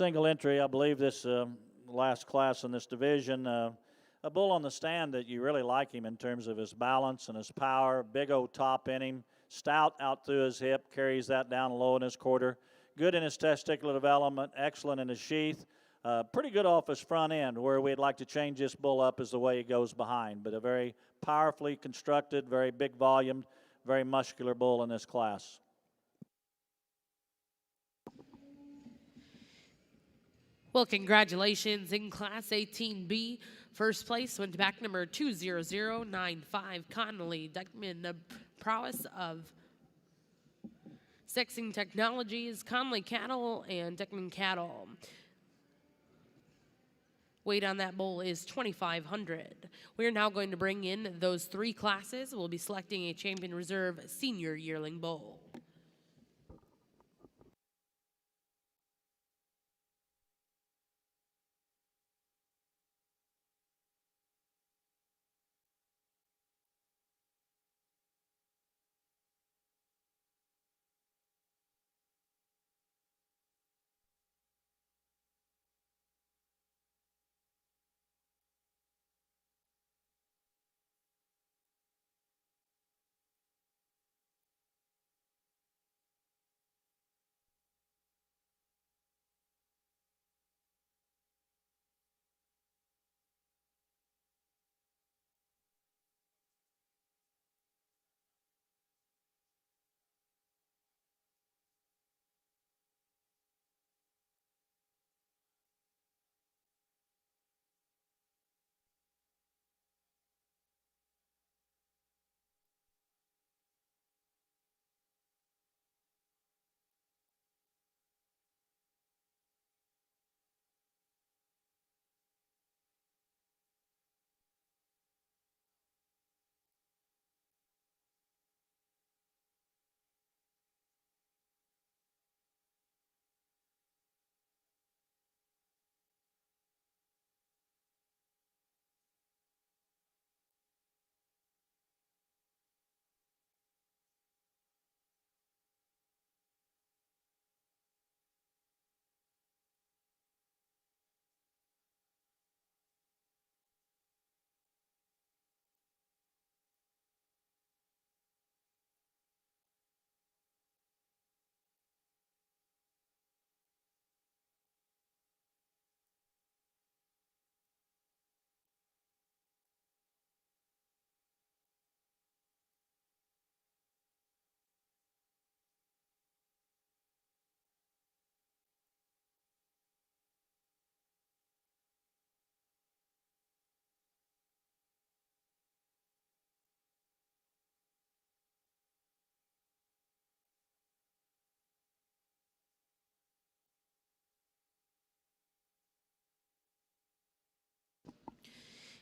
Single entry, I believe this last class in this division. A bull on the stand that you really like him in terms of his balance and his power. Big old top in him, stout out through his hip, carries that down low in his quarter. Good in his testicular development, excellent in his sheath. Pretty good off his front end. Where we'd like to change this bull up is the way he goes behind. But a very powerfully constructed, very big volumed, very muscular bull in this class. Well, congratulations in Class 18B. First place went to back number 20095, Connolly Dyckman. The prowess of Sexing Technologies, Conley Cattle, and Dyckman Cattle. Weight on that bull is 2,500. We are now going to bring in those three classes. We'll be selecting a Champion Reserve Senior Yearling Bull.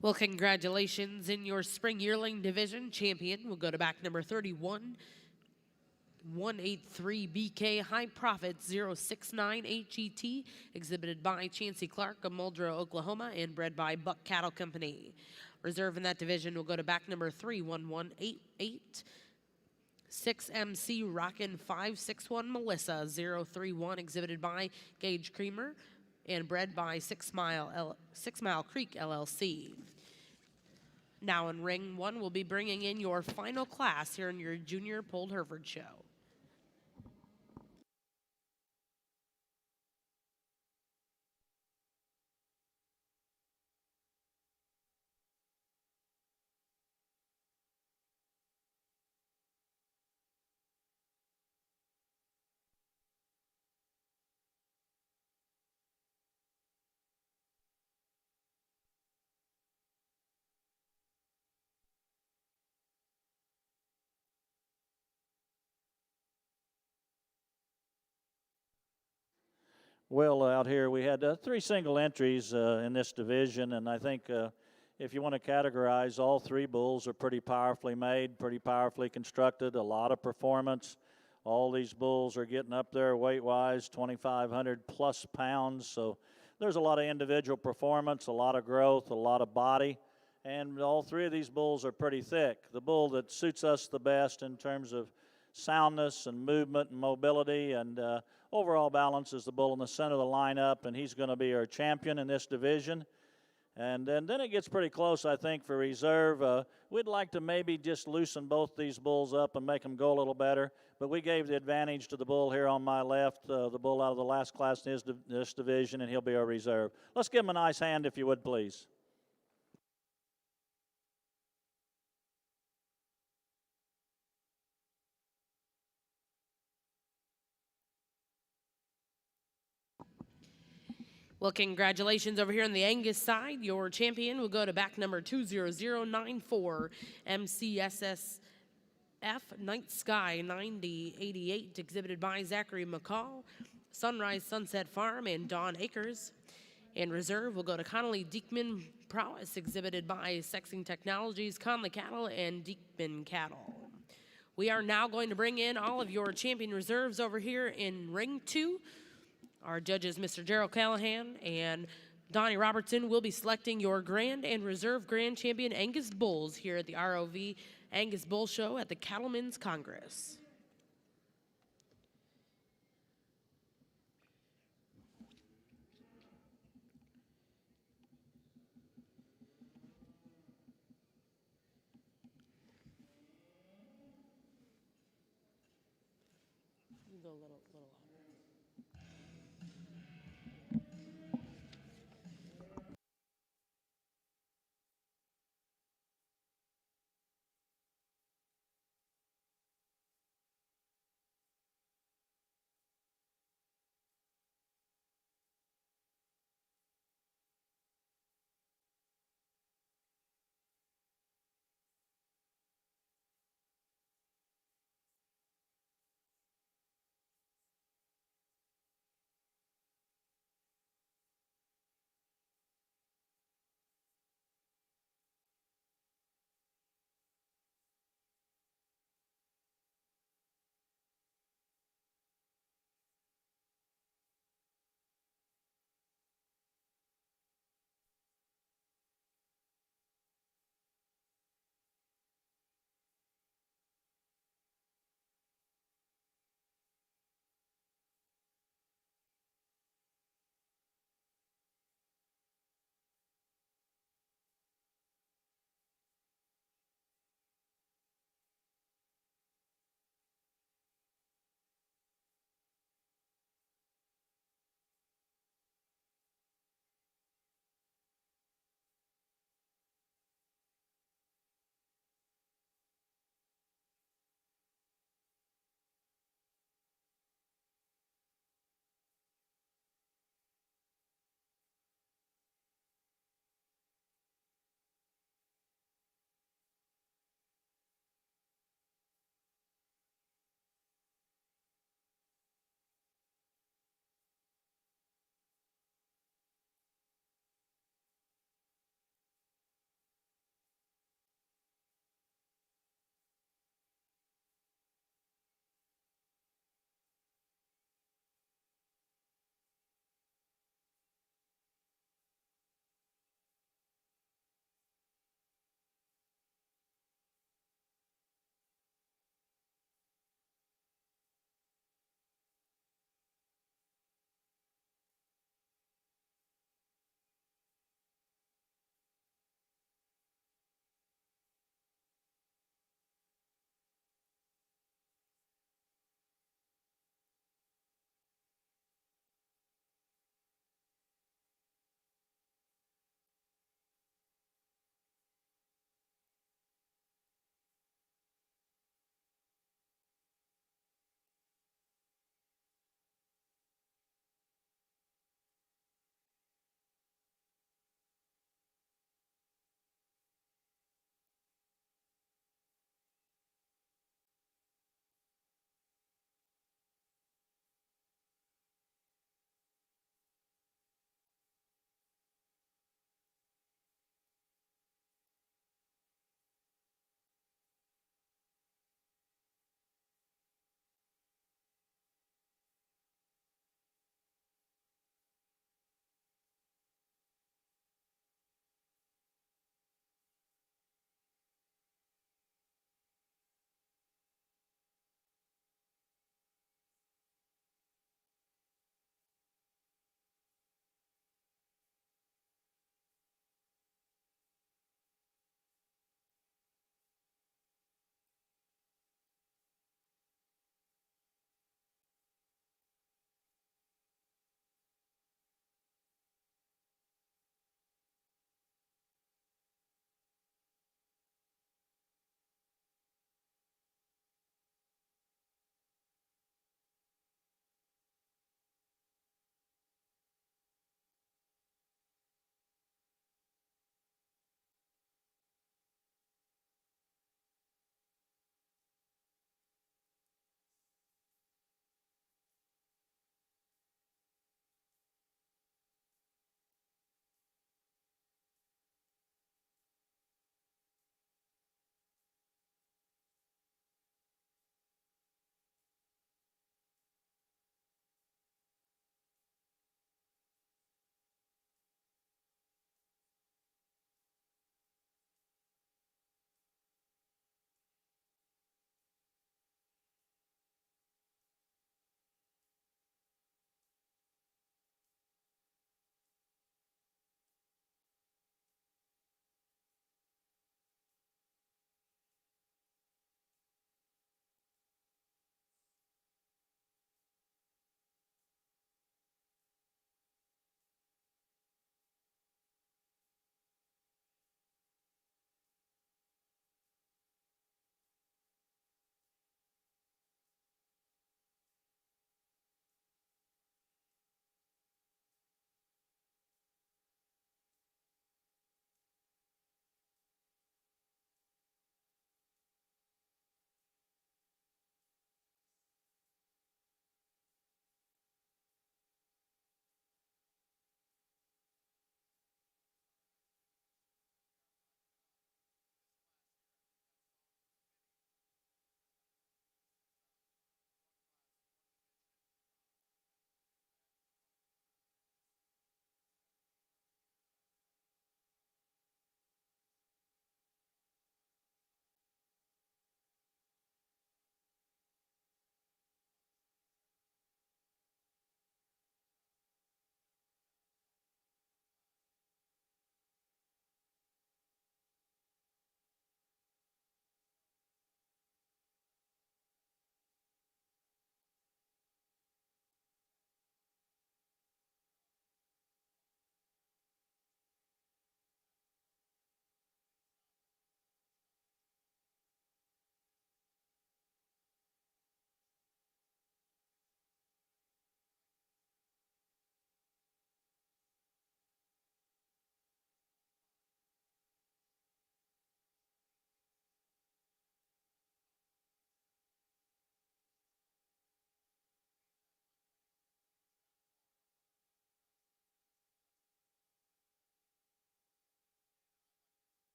Well, congratulations in your Spring Yearling Division. Champion will go to back number 31. 183 BK High Profit 069 HET, exhibited by Chancey Clark of Muldrow, Oklahoma, and bred by Buck Cattle Company. Reserve in that division will go to back number 31188. 6MC Rockin' 561 Melissa 031, exhibited by Gage Creamer and bred by Six Mile Creek LLC. Now in ring one, we'll be bringing in your final class here in your Junior Polled Hereford Show. Well, out here we had three single entries in this division, and I think if you want to categorize, all three bulls are pretty powerfully made, pretty powerfully constructed, a lot of performance. All these bulls are getting up there weight-wise, 2,500 plus pounds, so there's a lot of individual performance, a lot of growth, a lot of body, and all three of these bulls are pretty thick. The bull that suits us the best in terms of soundness and movement and mobility and overall balance is the bull in the center of the lineup, and he's going to be our champion in this division. And then it gets pretty close, I think, for reserve. We'd like to maybe just loosen both these bulls up and make them go a little better. But we gave the advantage to the bull here on my left, the bull out of the last class in this division, and he'll be our reserve. Let's give him a nice hand, if you would, please. Well, congratulations over here on the Angus side. Your champion will go to back number 20094, MCSSF Night Sky 9088, exhibited by Zachary McCall, Sunrise Sunset Farm, and Dawn Akers. In reserve will go to Connolly Diekman Prowess, exhibited by Sexing Technologies, Conley Cattle, and Diekman Cattle. We are now going to bring in all of your champion reserves over here in ring 2. Our judges, Mr. Gerald Callahan and Donnie Robertson, will be selecting your grand and reserve grand champion Angus bulls here at the ROV Angus Bull Show at the Cattlemen's Congress. You go a little louder.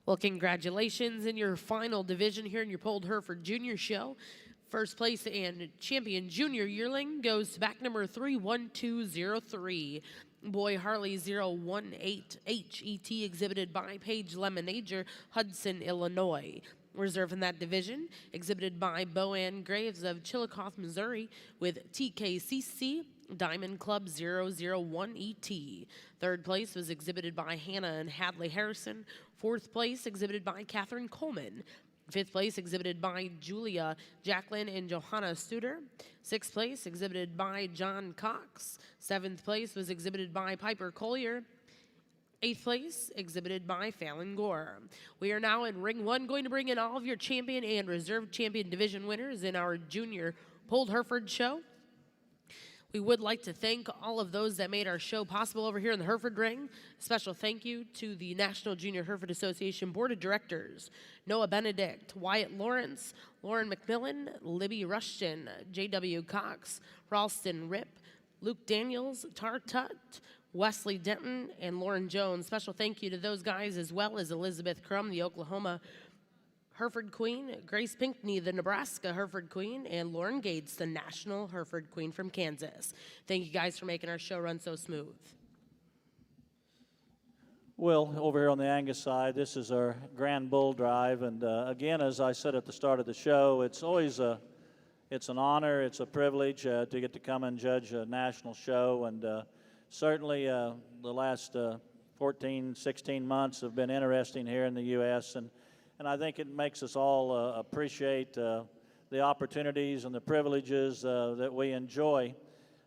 Well, congratulations in your final division here in your Polled Hereford Junior Show. First place and champion junior yearling goes to back number 31203. Boy Harley 018 HET, exhibited by Paige Lemonager, Hudson, Illinois. Reserve in that division, exhibited by Boann Graves of Chillicothe, Missouri, with TKCC Diamond Club 001ET. Third place was exhibited by Hannah and Hadley Harrison. Fourth place exhibited by Catherine Coleman. Fifth place exhibited by Julia Jacqueline and Johanna Studer. Sixth place exhibited by John Cox. Seventh place was exhibited by Piper Collier. Eighth place exhibited by Fallon Gore. We are now in ring one, going to bring in all of your champion and reserve champion division winners in our junior Polled Hereford show. We would like to thank all of those that made our show possible over here in the Hereford Ring. A special thank you to the National Junior Hereford Association Board of Directors, Noah Benedict, Wyatt Lawrence, Lauren McMillan, Libby Rushton, J.W. Cox, Ralston Rip, Luke Daniels, Tar Tut, Wesley Denton, and Lauren Jones. Special thank you to those guys, as well as Elizabeth Crum, the Oklahoma Hereford Queen, Grace Pinkney, the Nebraska Hereford Queen, and Lauren Gates, the National Hereford Queen from Kansas. Thank you guys for making our show run so smooth. Well, over here on the Angus side, this is our Grand Bull Drive, and again, as I said at the start of the show, it's always it's an honor, it's a privilege to get to come and judge a national show, and certainly the last 14, 16 months have been interesting here in the U.S., and I think it makes us all appreciate the opportunities and the privileges that we enjoy.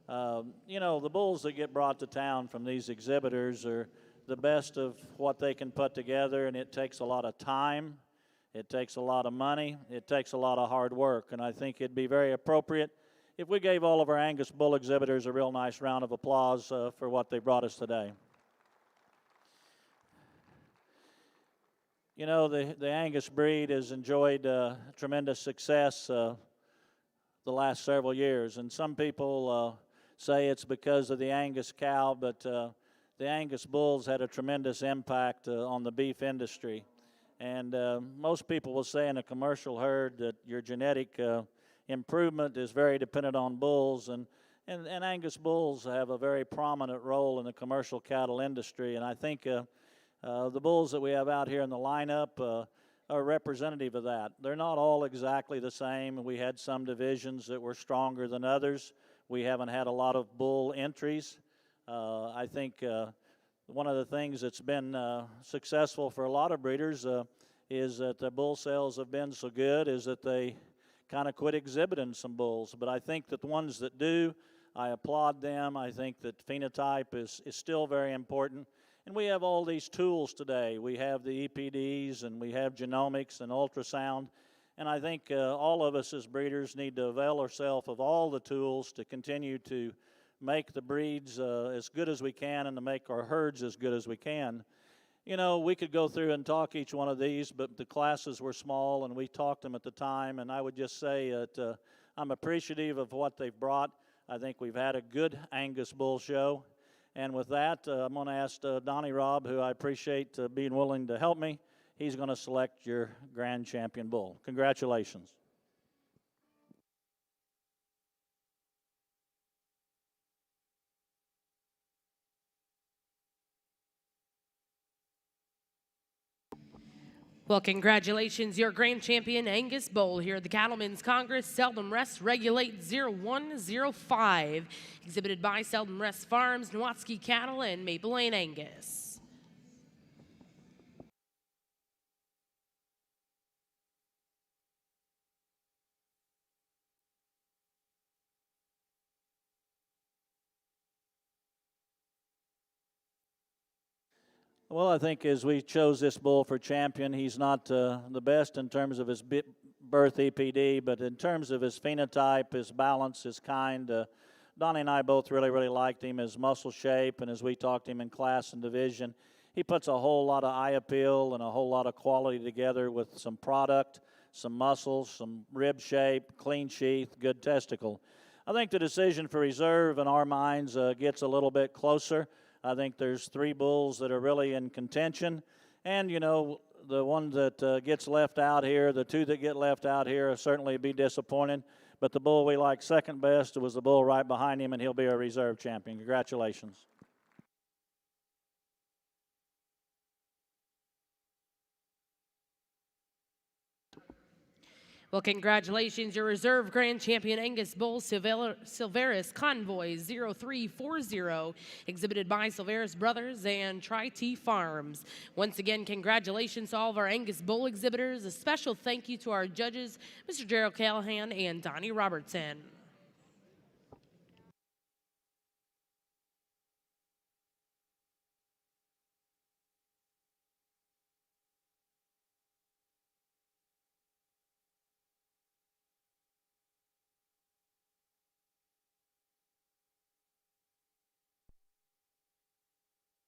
You know, the bulls that get brought to town from these exhibitors are the best of what they can put together, and it takes a lot of time, it takes a lot of money, it takes a lot of hard work, and I think it'd be very appropriate if we gave all of our Angus bull exhibitors a real nice round of applause for what they brought us today. You know, the Angus breed has enjoyed tremendous success the last several years, and some people say it's because of the Angus cow, but the Angus bulls had a tremendous impact on the beef industry. And most people will say in a commercial herd that your genetic improvement is very dependent on bulls, and Angus bulls have a very prominent role in the commercial cattle industry, and I think the bulls that we have out here in the lineup are representative of that. They're not all exactly the same. We had some divisions that were stronger than others. We haven't had a lot of bull entries. I think one of the things that's been successful for a lot of breeders is that the bull sales have been so good is that they kind of quit exhibiting some bulls. But I think that the ones that do, I applaud them. I think that phenotype is still very important. And we have all these tools today. We have the EPDs, and we have genomics and ultrasound. And I think all of us as breeders need to avail ourselves of all the tools to continue to make the breeds as good as we can and to make our herds as good as we can. You know, we could go through and talk each one of these, but the classes were small, and we talked them at the time. And I would just say that I'm appreciative of what they've brought. I think we've had a good Angus bull show. And with that, I'm going to ask Donnie Robb, who I appreciate being willing to help me. He's going to select your grand champion bull. Congratulations. Well, congratulations, your grand champion, Angus Bull, here at the Cattlemen's Congress, Seldom Rest Regulate 0105, exhibited by Seldom Rest Farms, Nowatzki Cattle, and Maple Lane Angus. Well, I think as we chose this bull for champion, he's not the best in terms of his birth EPD, but in terms of his phenotype, his balance, his kind, Donnie and I both really liked him, his muscle shape, and as we talked to him in class and division, he puts a whole lot of eye appeal and a whole lot of quality together with some product, some muscles, some rib shape, clean sheath, good testicle. I think the decision for reserve in our minds gets a little bit closer. I think there's three bulls that are really in contention. And, you know, the one that gets left out here, the two that get left out here, certainly be disappointed. But the bull we like second best was the bull right behind him, and he'll be a reserve champion. Congratulations. Well, congratulations, your reserve grand champion Angus Bull Silveris Convoy 0340, exhibited by Silveris Brothers and Tri-T Farms. Once again, congratulations to all of our Angus Bull exhibitors. A special thank you to our judges, Mr. Gerald Callahan and Donnie Robertson.